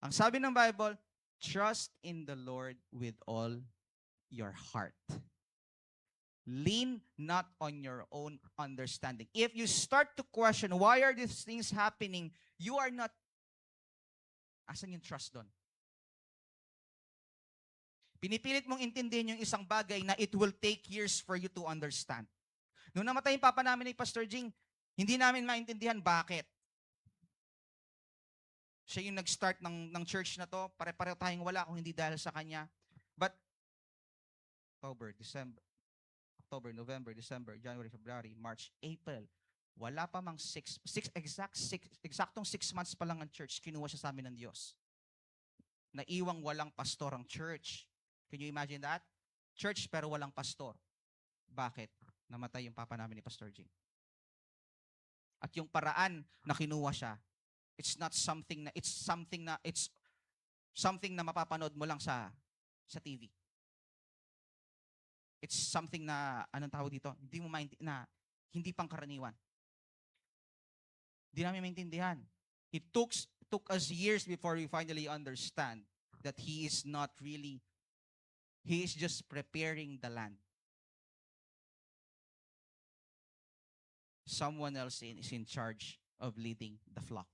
ang sabi ng Bible, trust in the Lord with all your heart. Lean not on your own understanding. If you start to question, why are these things happening? You are not, asan yung trust doon? Pinipilit mong intindihin yung isang bagay na it will take years for you to understand. Nung namatay yung papa namin ni Pastor Jing, hindi namin maintindihan bakit. Siya yung nag-start ng church na to, pare-pareho tayong wala kung hindi dahil sa kanya. But, October, November, December, January, February, March, April, wala pa mang eksaktong 6 months pa lang ang church, kinuha siya sa amin ng Diyos. Naiwang walang pastor ang church. Can you imagine that? Church pero walang pastor. Bakit? Namatay yung papa namin ni Pastor Jing. At yung paraan na kinuha siya, it's something na mapapanood mo lang sa TV. It's something na, anong tawag dito? Hindi mo na hindi pangkaraniwan. Hindi namin maintindihan. It took us years before we finally understand that He is just preparing the land. Someone else is in charge of leading the flock.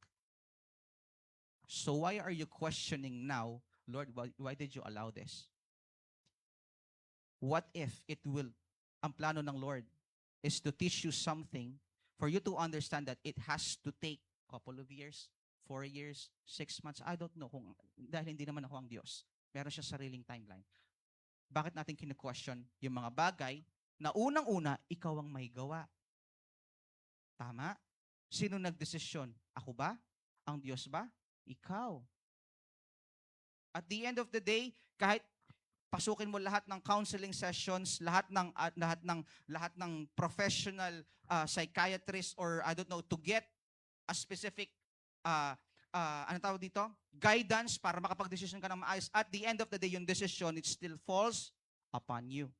So why are you questioning now, Lord, why did you allow this? What if ang plano ng Lord is to teach you something for you to understand that it has to take a couple of years, 4 years, 6 months, I don't know, dahil hindi naman ako ang Diyos. Meron siya sariling timeline. Bakit natin kine-question yung mga bagay na unang-una, ikaw ang may gawa? Tama? Sino nagdesisyon? Ako ba? Ang Diyos ba? Ikaw. At the end of the day, kahit pasukin mo lahat ng counseling sessions, lahat ng professional psychiatrist or I don't know, to get a specific ano tawag dito? Guidance para makapag-decision ka ng maayos. At the end of the day, yung decision, it still falls upon you.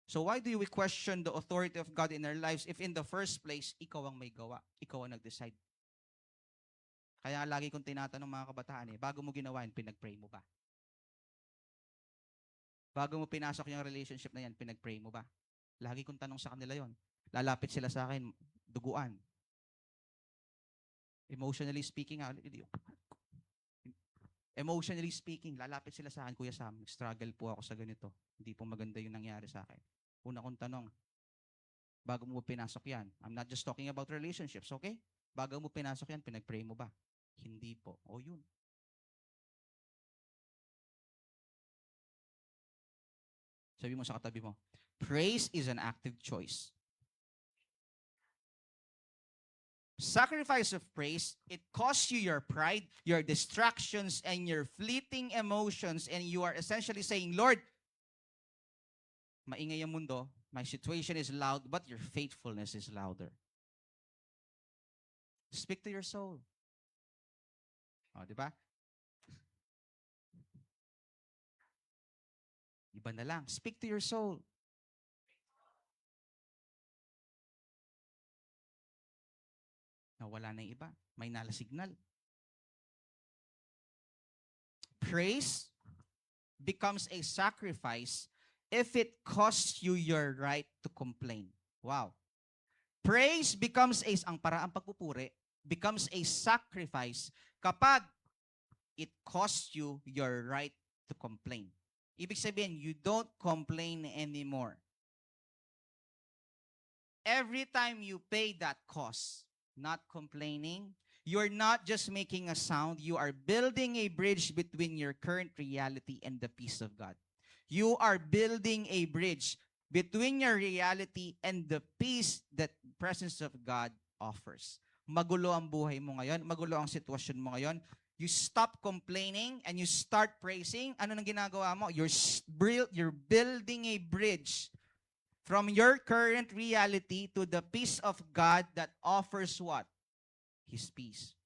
So why do we question the authority of God in our lives if in the first place, ikaw ang may gawa, ikaw ang nag-decide? Kaya lagi kong tinatanong mga kabataan bago mo ginawa yun, pinag-pray mo ba? Bago mo pinasok yung relationship na yan, pinag-pray mo ba? Lagi kong tanong sa kanila yon. Lalapit sila sa akin, duguan. Emotionally speaking, lalapit sila sa akin, Kuya Sam, struggle po ako sa ganito. Hindi po maganda yung nangyari sa akin. Una kong tanong, bago mo pinasok yan, I'm not just talking about relationships, okay? Bago mo pinasok yan, pinag-pray mo ba? Hindi po. O yun. Sabi mo sa katabi mo, praise is an active choice. Sacrifice of praise, it costs you your pride, your distractions, and your fleeting emotions, and you are essentially saying, Lord, maingay ang mundo, my situation is loud, but your faithfulness is louder. Speak to your soul. O, di ba? Iba na lang. Speak to your soul. Nawala na yung iba. May nala signal. Praise becomes a sacrifice if it costs you your right to complain. Wow. Praise becomes ang paraang pagpupuri becomes a sacrifice kapag it costs you your right to complain. Ibig sabihin, you don't complain anymore. Every time you pay that cost, not complaining, you're not just making a sound, you are building a bridge between your current reality and the peace of God. You are building a bridge between your reality and the peace that the presence of God offers. Magulo ang buhay mo ngayon, magulo ang sitwasyon mo ngayon. You stop complaining and you start praising. Ano nang ginagawa mo? You're building a bridge from your current reality to the peace of God that offers what? His peace.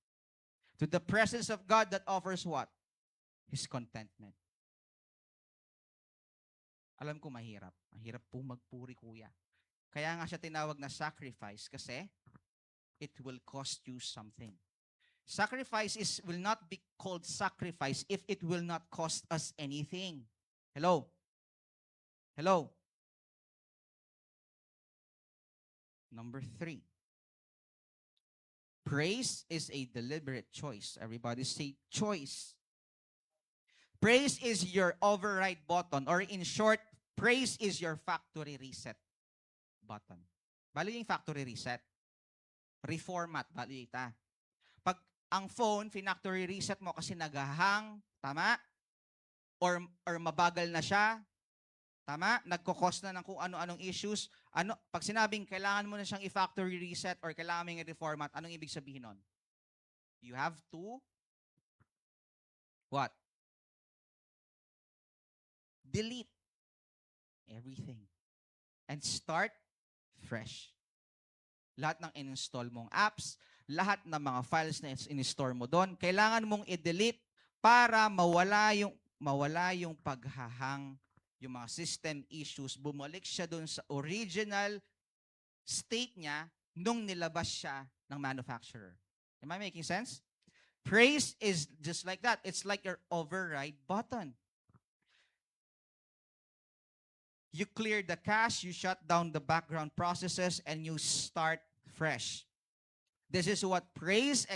To the presence of God that offers what? His contentment. Alam ko mahirap. Mahirap po magpuri, kuya. Kaya nga siya tinawag na sacrifice kasi it will cost you something. Sacrifice will not be called sacrifice if it will not cost us anything. Hello? Hello? Number 3. Praise is a deliberate choice. Everybody say choice. Praise is your override button, or in short, praise is your factory reset button. Bali yung factory reset. Reformat, bali ita. Pag ang phone, factory reset mo kasi nagahang, tama? Or mabagal na siya, tama? Nagkukos na ng kung ano-anong issues. Pag sinabing kailangan mo na siyang i-factory reset or kailangan mo yung reformat, anong ibig sabihin nun? You have to what? Delete everything and start fresh. Lahat ng in-install mong apps, lahat ng mga files na in-store mo doon, kailangan mong i-delete para mawala yung paghahang, yung mga system issues, bumalik siya doon sa original state niya nung nilabas siya ng manufacturer. Am I making sense? Praise is just like that. It's like your override button. You clear the cache, you shut down the background processes, and you start fresh. This is what praise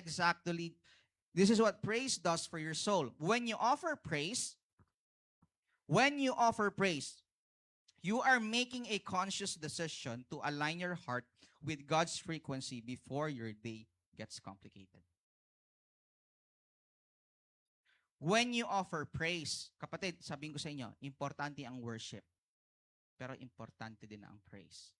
does for your soul. When you offer praise, you are making a conscious decision to align your heart with God's frequency before your day gets complicated. When you offer praise, kapatid, sabihin ko sa inyo, importante ang worship. Pero importante din ang praise.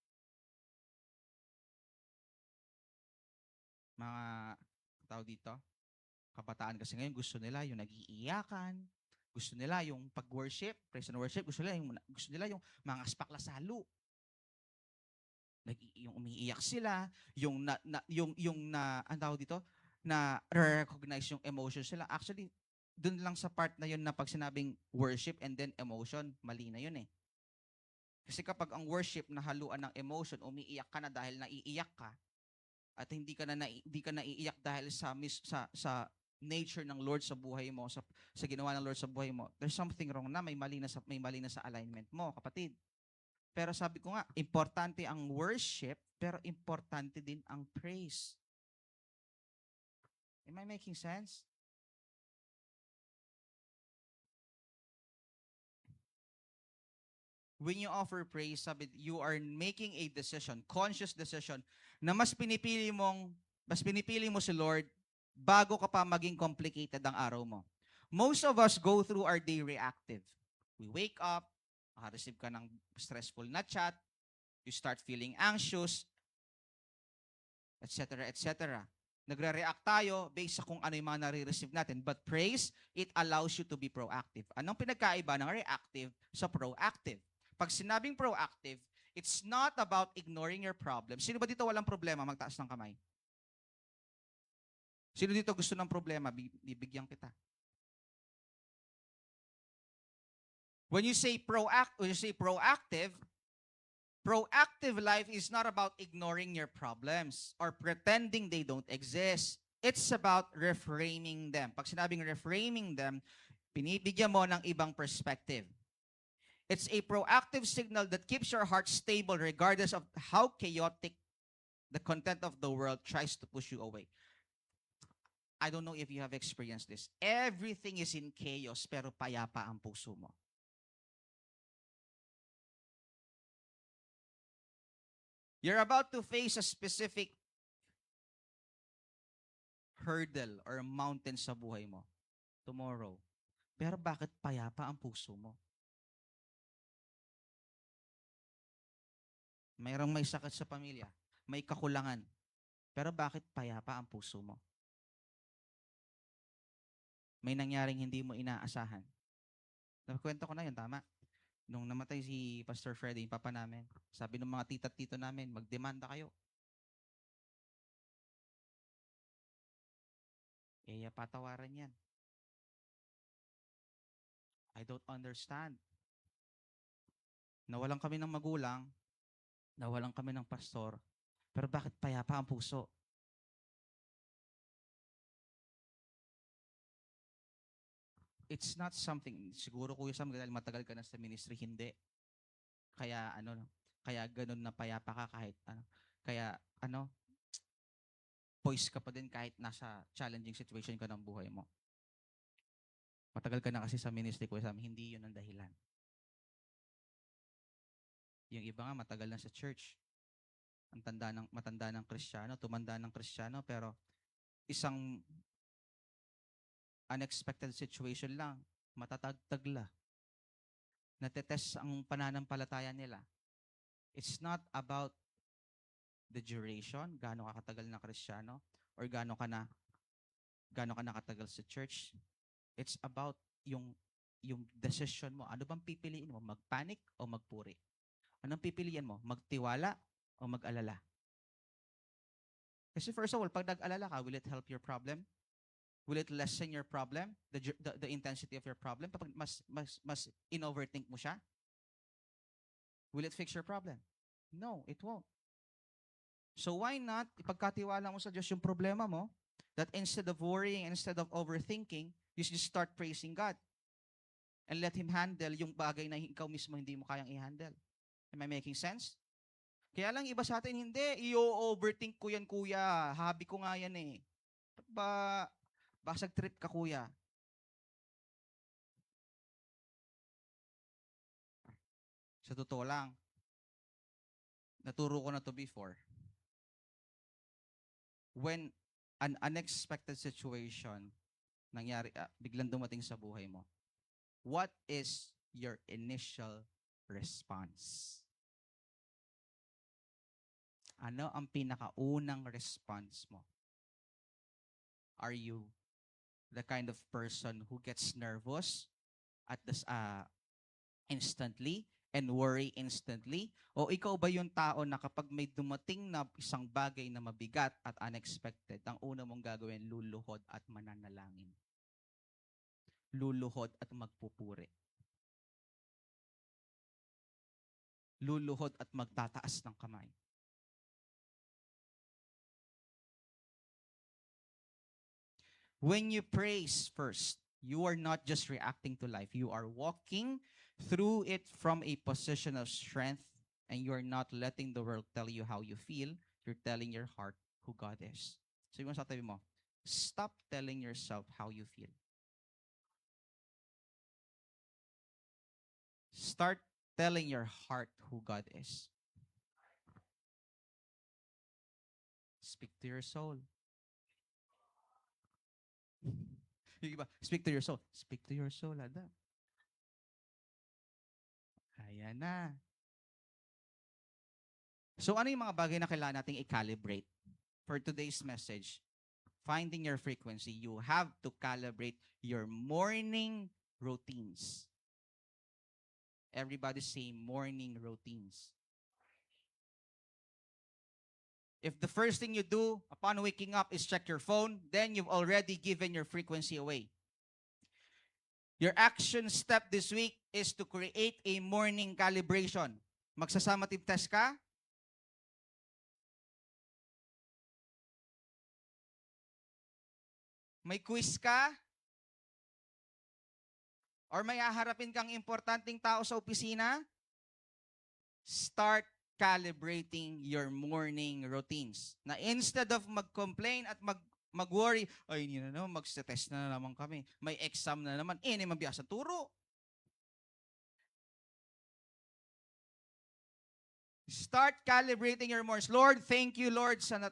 Mga tao dito, kabataan kasi ngayon gusto nila yung nag-iiyakan, gusto nila yung pag-worship, praise and worship, gusto nila yung mga aspaklasalu. Yung umiiyak sila, yung ang tawag dito, na recognize yung emotions sila. Actually, dun lang sa part na yun na pag sinabing worship and then emotion, mali na yun eh. Kasi kapag ang worship na haluan ng emotion, umiiyak ka na dahil naiiyak ka, at hindi ka na iiyak dahil sa nature ng Lord sa buhay mo, sa ginawa ng Lord sa buhay mo, there's something wrong na, may mali na sa alignment mo, kapatid. Pero sabi ko nga, importante ang worship, pero importante din ang praise. Am I making sense? When you offer praise, sabi, you are making a decision, conscious decision, na mas pinipili mo si Lord bago ka pa maging complicated ang araw mo. Most of us go through our day reactive. We wake up, makareceive ka ng stressful na chat, you start feeling anxious, etc., etc. Nagre-react tayo based sa kung ano yung mga nare-receive natin. But praise, it allows you to be proactive. Anong pinagkaiba ng reactive sa proactive? Pag sinabing proactive, it's not about ignoring your problem. Sino ba dito walang problema? Magtaas ng kamay. Sino dito gusto ng problema? Bibigyan kita. When you say proactive, proactive life is not about ignoring your problems or pretending they don't exist. It's about reframing them. Pag sinabing reframing them, pinibigyan mo ng ibang perspective. It's a proactive signal that keeps your heart stable regardless of how chaotic the content of the world tries to push you away. I don't know if you have experienced this. Everything is in chaos pero payapa ang puso mo. You're about to face a specific hurdle or mountain sa buhay mo tomorrow. Pero bakit payapa ang puso mo? Mayroong may sakit sa pamilya, may kakulangan. Pero bakit payapa ang puso mo? May nangyaring hindi mo inaasahan. Nakwento ko na yun, tama? Nung namatay si Pastor Freddy, yung papa namin, sabi ng mga tita at tito namin, magdemanda kayo. Patawaran yan. I don't understand. Nawalan kami ng magulang, nawalan kami ng pastor, pero bakit payapa ang puso? It's not something, siguro Kuya Sam, dahil matagal ka na sa ministry, hindi. Kaya ganun na payapa ka poised ka pa din kahit nasa challenging situation ka ng buhay mo. Matagal ka na kasi sa ministry, Kuya Sam, hindi yun ang dahilan. Yung iba nga matagal na sa church. Matanda ng Kristiyano, tumanda ng Kristiyano, pero isang unexpected situation lang, matatagtagla. Natetest ang pananampalataya nila. It's not about the duration, gaano ka katagal na Kristiyano, or gaano ka nakatagal sa church. It's about yung decision mo. Ano bang pipiliin mo? Magpanic o magpuri? Anong pipiliin mo? Magtiwala o mag-alala? Kasi first of all, pag nag-alala ka, will it help your problem? Will it lessen your problem? The intensity of your problem? Kapag mas in-overthink mo siya? Will it fix your problem? No, it won't. So why not ipagkatiwala mo sa Diyos yung problema mo, that instead of worrying, instead of overthinking, you just start praising God and let Him handle yung bagay na ikaw mismo hindi mo kayang i-handle. Am I making sense? Kaya lang iba sa atin, hindi. I-overthink ko yan, kuya. Hobby ko nga yan eh. Basag trip ka, kuya. Sa totoo lang, naturo ko na to before. When an unexpected situation nangyari, biglang dumating sa buhay mo, what is your initial response? Ano ang pinakaunang response mo? Are you the kind of person who gets nervous at this instantly and worry instantly? O ikaw ba yung tao na kapag may dumating na isang bagay na mabigat at unexpected, ang una mong gagawin, luluhod at mananalangin? Luluhod at magpupuri. Luluhod at magtataas ng kamay. When you praise first, you are not just reacting to life. You are walking through it from a position of strength And you're not letting the world tell you how you feel. You're telling your heart who God is. So yung sa tabi mo, stop telling yourself how you feel. Start telling your heart who God is. Speak to your soul. Yung iba, speak to your soul. Speak to your soul, Adam. Ayan na. So ano yung mga bagay na kailangan nating i-calibrate? For today's message, finding your frequency, you have to calibrate your morning routines. Everybody say morning routines. If the first thing you do upon waking up is check your phone, then you've already given your frequency away. Your action step this week is to create a morning calibration. Magsasummative test ka? May quiz ka? Or may haharapin kang importanteng tao sa opisina? Start calibrating your morning routines. Na instead of mag-complain at mag-worry, ay, hindi na naman, mag-test na naman kami. May exam na naman. Hindi mabiyasa turo. Start calibrating your mornings. Lord, thank you, Lord, sa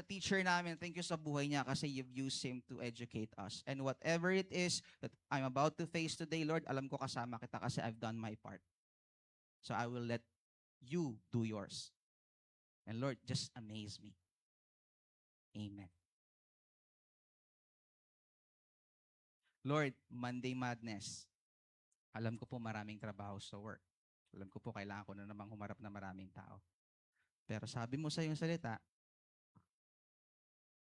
teacher namin. Thank you sa buhay niya kasi you've used him to educate us. And whatever it is that I'm about to face today, Lord, alam ko kasama kita kasi I've done my part. So I will let you do yours. And Lord, just amaze me. Amen. Lord, Monday Madness. Alam ko po maraming trabaho sa work. Alam ko po kailangan ko na namang humarap na maraming tao. Pero sabi mo sa iyong salita,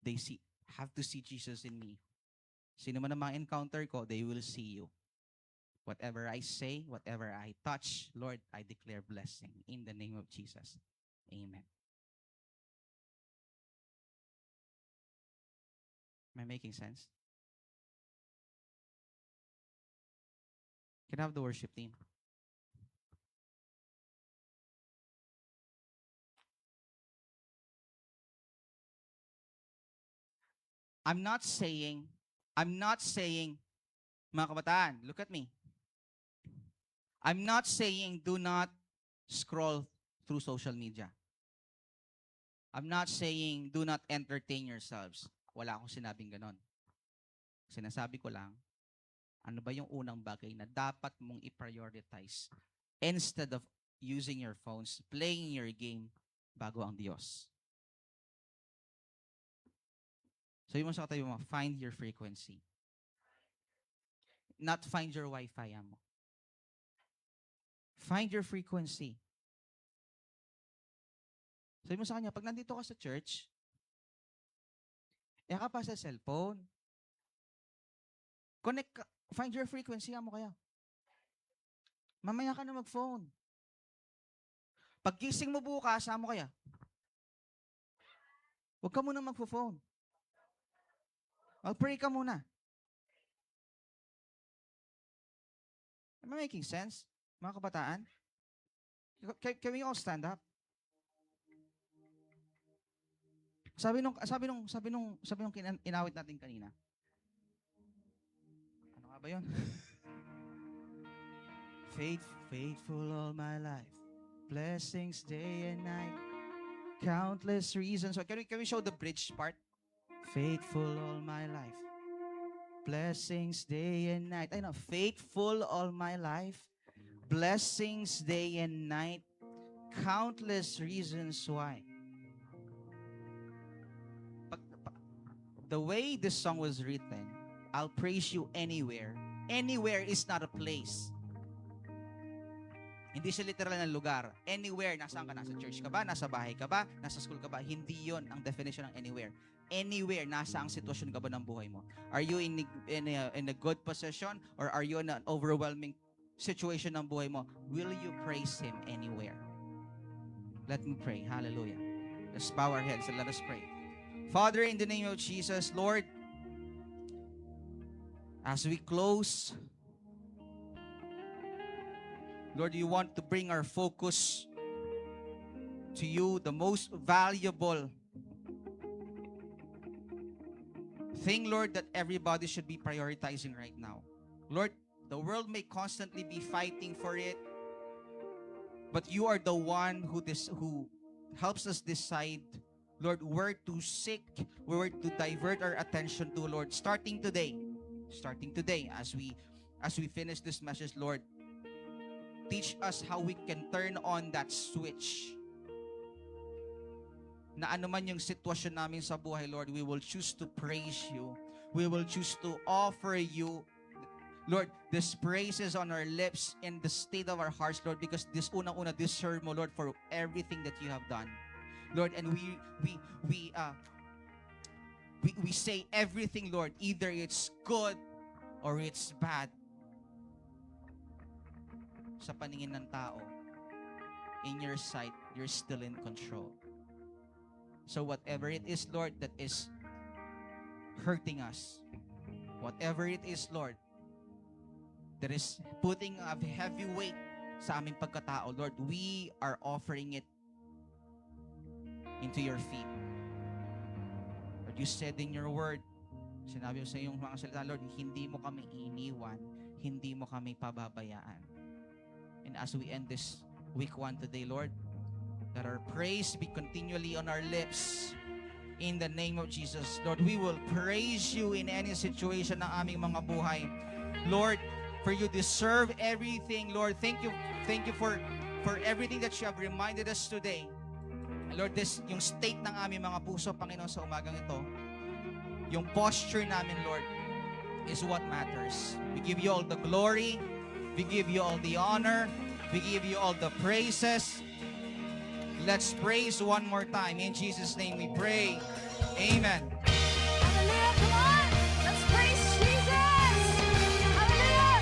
they have to see Jesus in me. Sino man ang mga encounter ko, they will see you. Whatever I say, whatever I touch, Lord, I declare blessing in the name of Jesus. Amen. Am I making sense? Can I have the worship team? I'm not saying, mga kabataan, look at me. I'm not saying do not scroll through social media. I'm not saying do not entertain yourselves. Wala akong sinabing ganon. Sinasabi ko lang, ano ba yung unang bagay na dapat mong i-prioritize instead of using your phones, playing your game bago ang Diyos. So yung sa katayo mo, find your frequency. Not find your Wi-Fi mo. Find your frequency. Sabi mo sa kanya, pag nandito ka sa church, ka pa sa cellphone. Connect ka, find your frequency mo kaya. Mamaya ka na mag-phone. Pag gising mo bukas, mo kaya. Huwag ka muna mag-phone. Mag-pray ka muna. Am I making sense? Mga kabataan? Can we all stand up? Sabi nung inawit natin kanina. Ano nga ba yun? Faithful all my life. Blessings day and night. Countless reasons. So can we show the bridge part? Faithful all my life. Blessings day and night. I know, faithful all my life. Blessings day and night. Countless reasons why. The way this song was written, I'll praise you anywhere. Anywhere is not a place. Hindi siya literal na lugar. Anywhere, nasaan ka? Nasa church ka ba? Nasa bahay ka ba? Nasa school ka ba? Hindi yon ang definition ng anywhere. Anywhere, nasa ang sitwasyon ka ba ng buhay mo? Are you in a good position? Or are you in an overwhelming situation ng buhay mo? Will you praise Him anywhere? Let me pray. Hallelujah. Let's bow our heads and let us pray. Father, in the name of Jesus, Lord, as we close, Lord, you want to bring our focus to you the most valuable thing, Lord, that everybody should be prioritizing right now. Lord, the world may constantly be fighting for it, but you are the one who helps us decide, Lord, where to seek, where to divert our attention to, Lord, starting today, as we finish this message, Lord, teach us how we can turn on that switch. Na ano man yung sitwasyon namin sa buhay, Lord, we will choose to praise you. We will choose to offer you, Lord, this praises on our lips in the state of our hearts, Lord, because this unang-una deserve mo, Lord, for everything that you have done. Lord, and we say everything, Lord, either it's good or it's bad. Sa paningin ng tao, in your sight, you're still in control. So whatever it is, Lord, that is hurting us, whatever it is, Lord, that is putting a heavy weight sa aming pagkatao, Lord, we are offering it into your feet. Lord, you said in your word, sinabi mo sa iyong mga salita, Lord, hindi mo kami iniwan, hindi mo kami pababayaan. And as we end this week 1 today, Lord, let our praise be continually on our lips. In the name of Jesus, Lord, we will praise you in any situation ng aming mga buhay. Lord, for you deserve everything, Lord. Thank you for everything that you have reminded us today. Lord, this yung state ng aming mga puso, Panginoon, sa umagang ito, yung posture namin, Lord, is what matters. We give you all the glory. We give you all the honor. We give you all the praises. Let's praise one more time. In Jesus' name we pray. Amen. Hallelujah, come on! Let's praise Jesus! Hallelujah!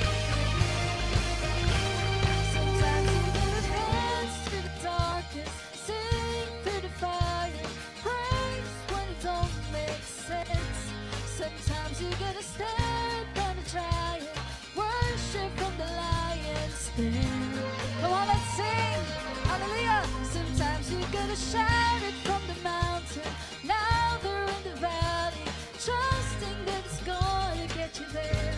Sometimes you gotta dance through the darkness, sing through the fire, praise when it don't make sense. Sometimes you gotta stand on the giant, worship from the lion's den. Come on, let's sing! Hallelujah! Sometimes you gotta shout it from the mountain, louder in the valley, trusting that it's gonna get you there.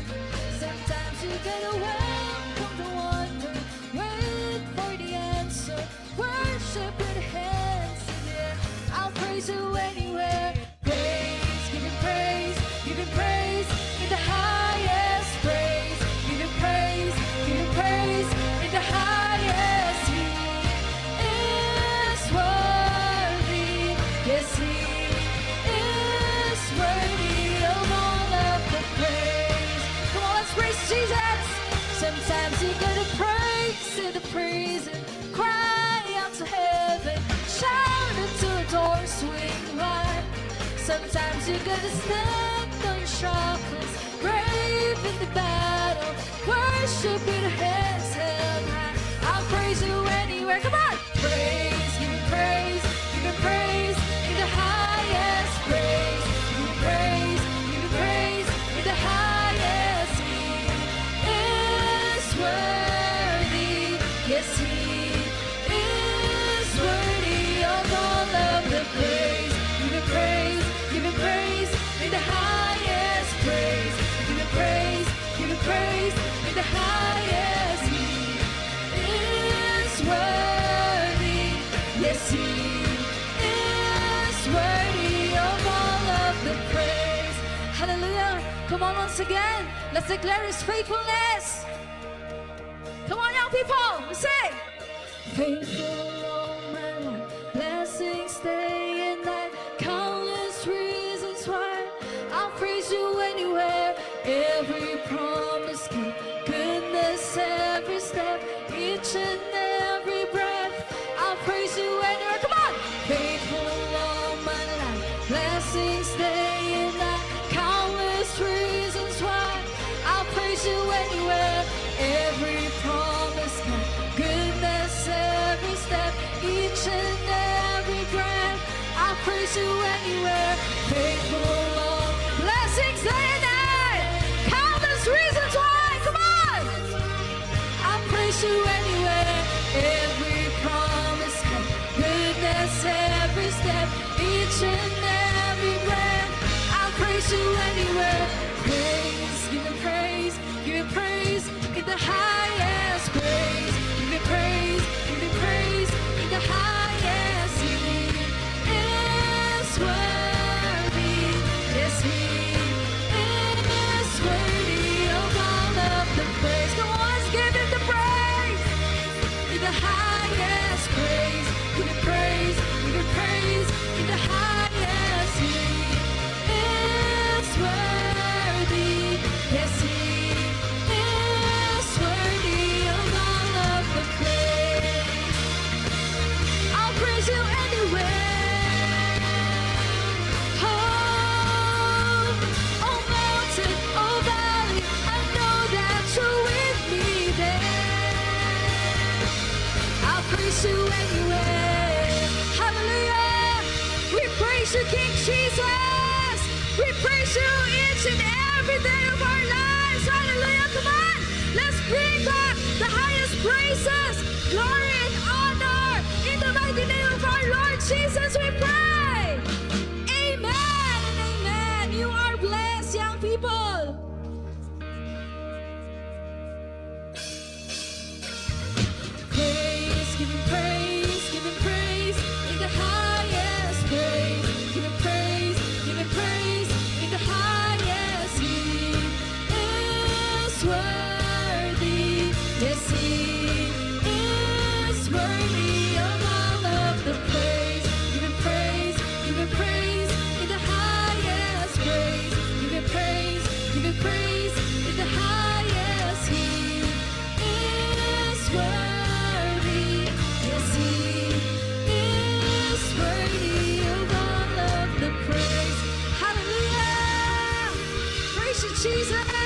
Sometimes you gotta welcome the wonder, wait for the answer, worship with hands in the air. I'll praise you anywhere. Praise, give him praise, give him praise in the highest praise. Give him praise, give him praise in the highest. He is worthy, yes he is worthy of all of the praise. Come on, let's praise Jesus. Sometimes you gotta praise in the prison, cry out to heaven, shout until the door swing wide. Sometimes you gotta stand on your shackles, brave in the battle, worship with your hands held high. I'll praise you anywhere. Come on, praise, give me praise, give me praise in the highest praise. Give me praise, give me praise in the highest. He is worthy, yes he is worthy of all of the praise. Give me praise, give me praise in the highest praise. Give me praise, give me praise in the highest. He is worthy, yes he is worthy of all of the praise. Hallelujah. Come on, once again, let's declare his faithfulness. Come on, young people, sing. Faithful all my life, blessings day and night, countless reasons why I'll praise you anywhere. Every promise kept, goodness every step, each and every breath. I'll praise you anywhere. Come on, faithful all my life, blessings day and night, countless reasons why I'll praise you anywhere. Every promise kept, goodness every step, each and every breath. I'll praise you anywhere. Faithful Lord, blessings day and night, countless reasons why. Come on, I'll praise you anywhere. Every promise kept, goodness praise you anywhere. Praise, give him praise, give him praise in the highest praise. Give him praise, give him praise in the highest. He is worthy. Yes, he is worthy of all of the praise. Come on, let's give him the praise. In the highest praise. Give him praise, give him praise in the highest. He is worthy. Yes, he is worthy of all of the praise. I'll praise you anywhere. Oh mountain, oh valley, I know that you're with me there. I'll praise you anywhere. Hallelujah. We praise you, King Jesus. We praise you each and every day of our lives. Hallelujah. Come on. Let's bring back the highest praises, glory and honor in the mighty name of our Lord Jesus. We pray. Amen and amen. You are blessed, young people. Praise, give him praise, give him praise in the highest praise. Give him praise, give him praise in the highest. He is worthy. Yes, he is worthy of all of the praise. Give him praise, give him praise in the highest praise. Give him praise, give him praise in the highest. He is worthy. Yes, he is worthy of all of the praise. Hallelujah. Praise you, Jesus.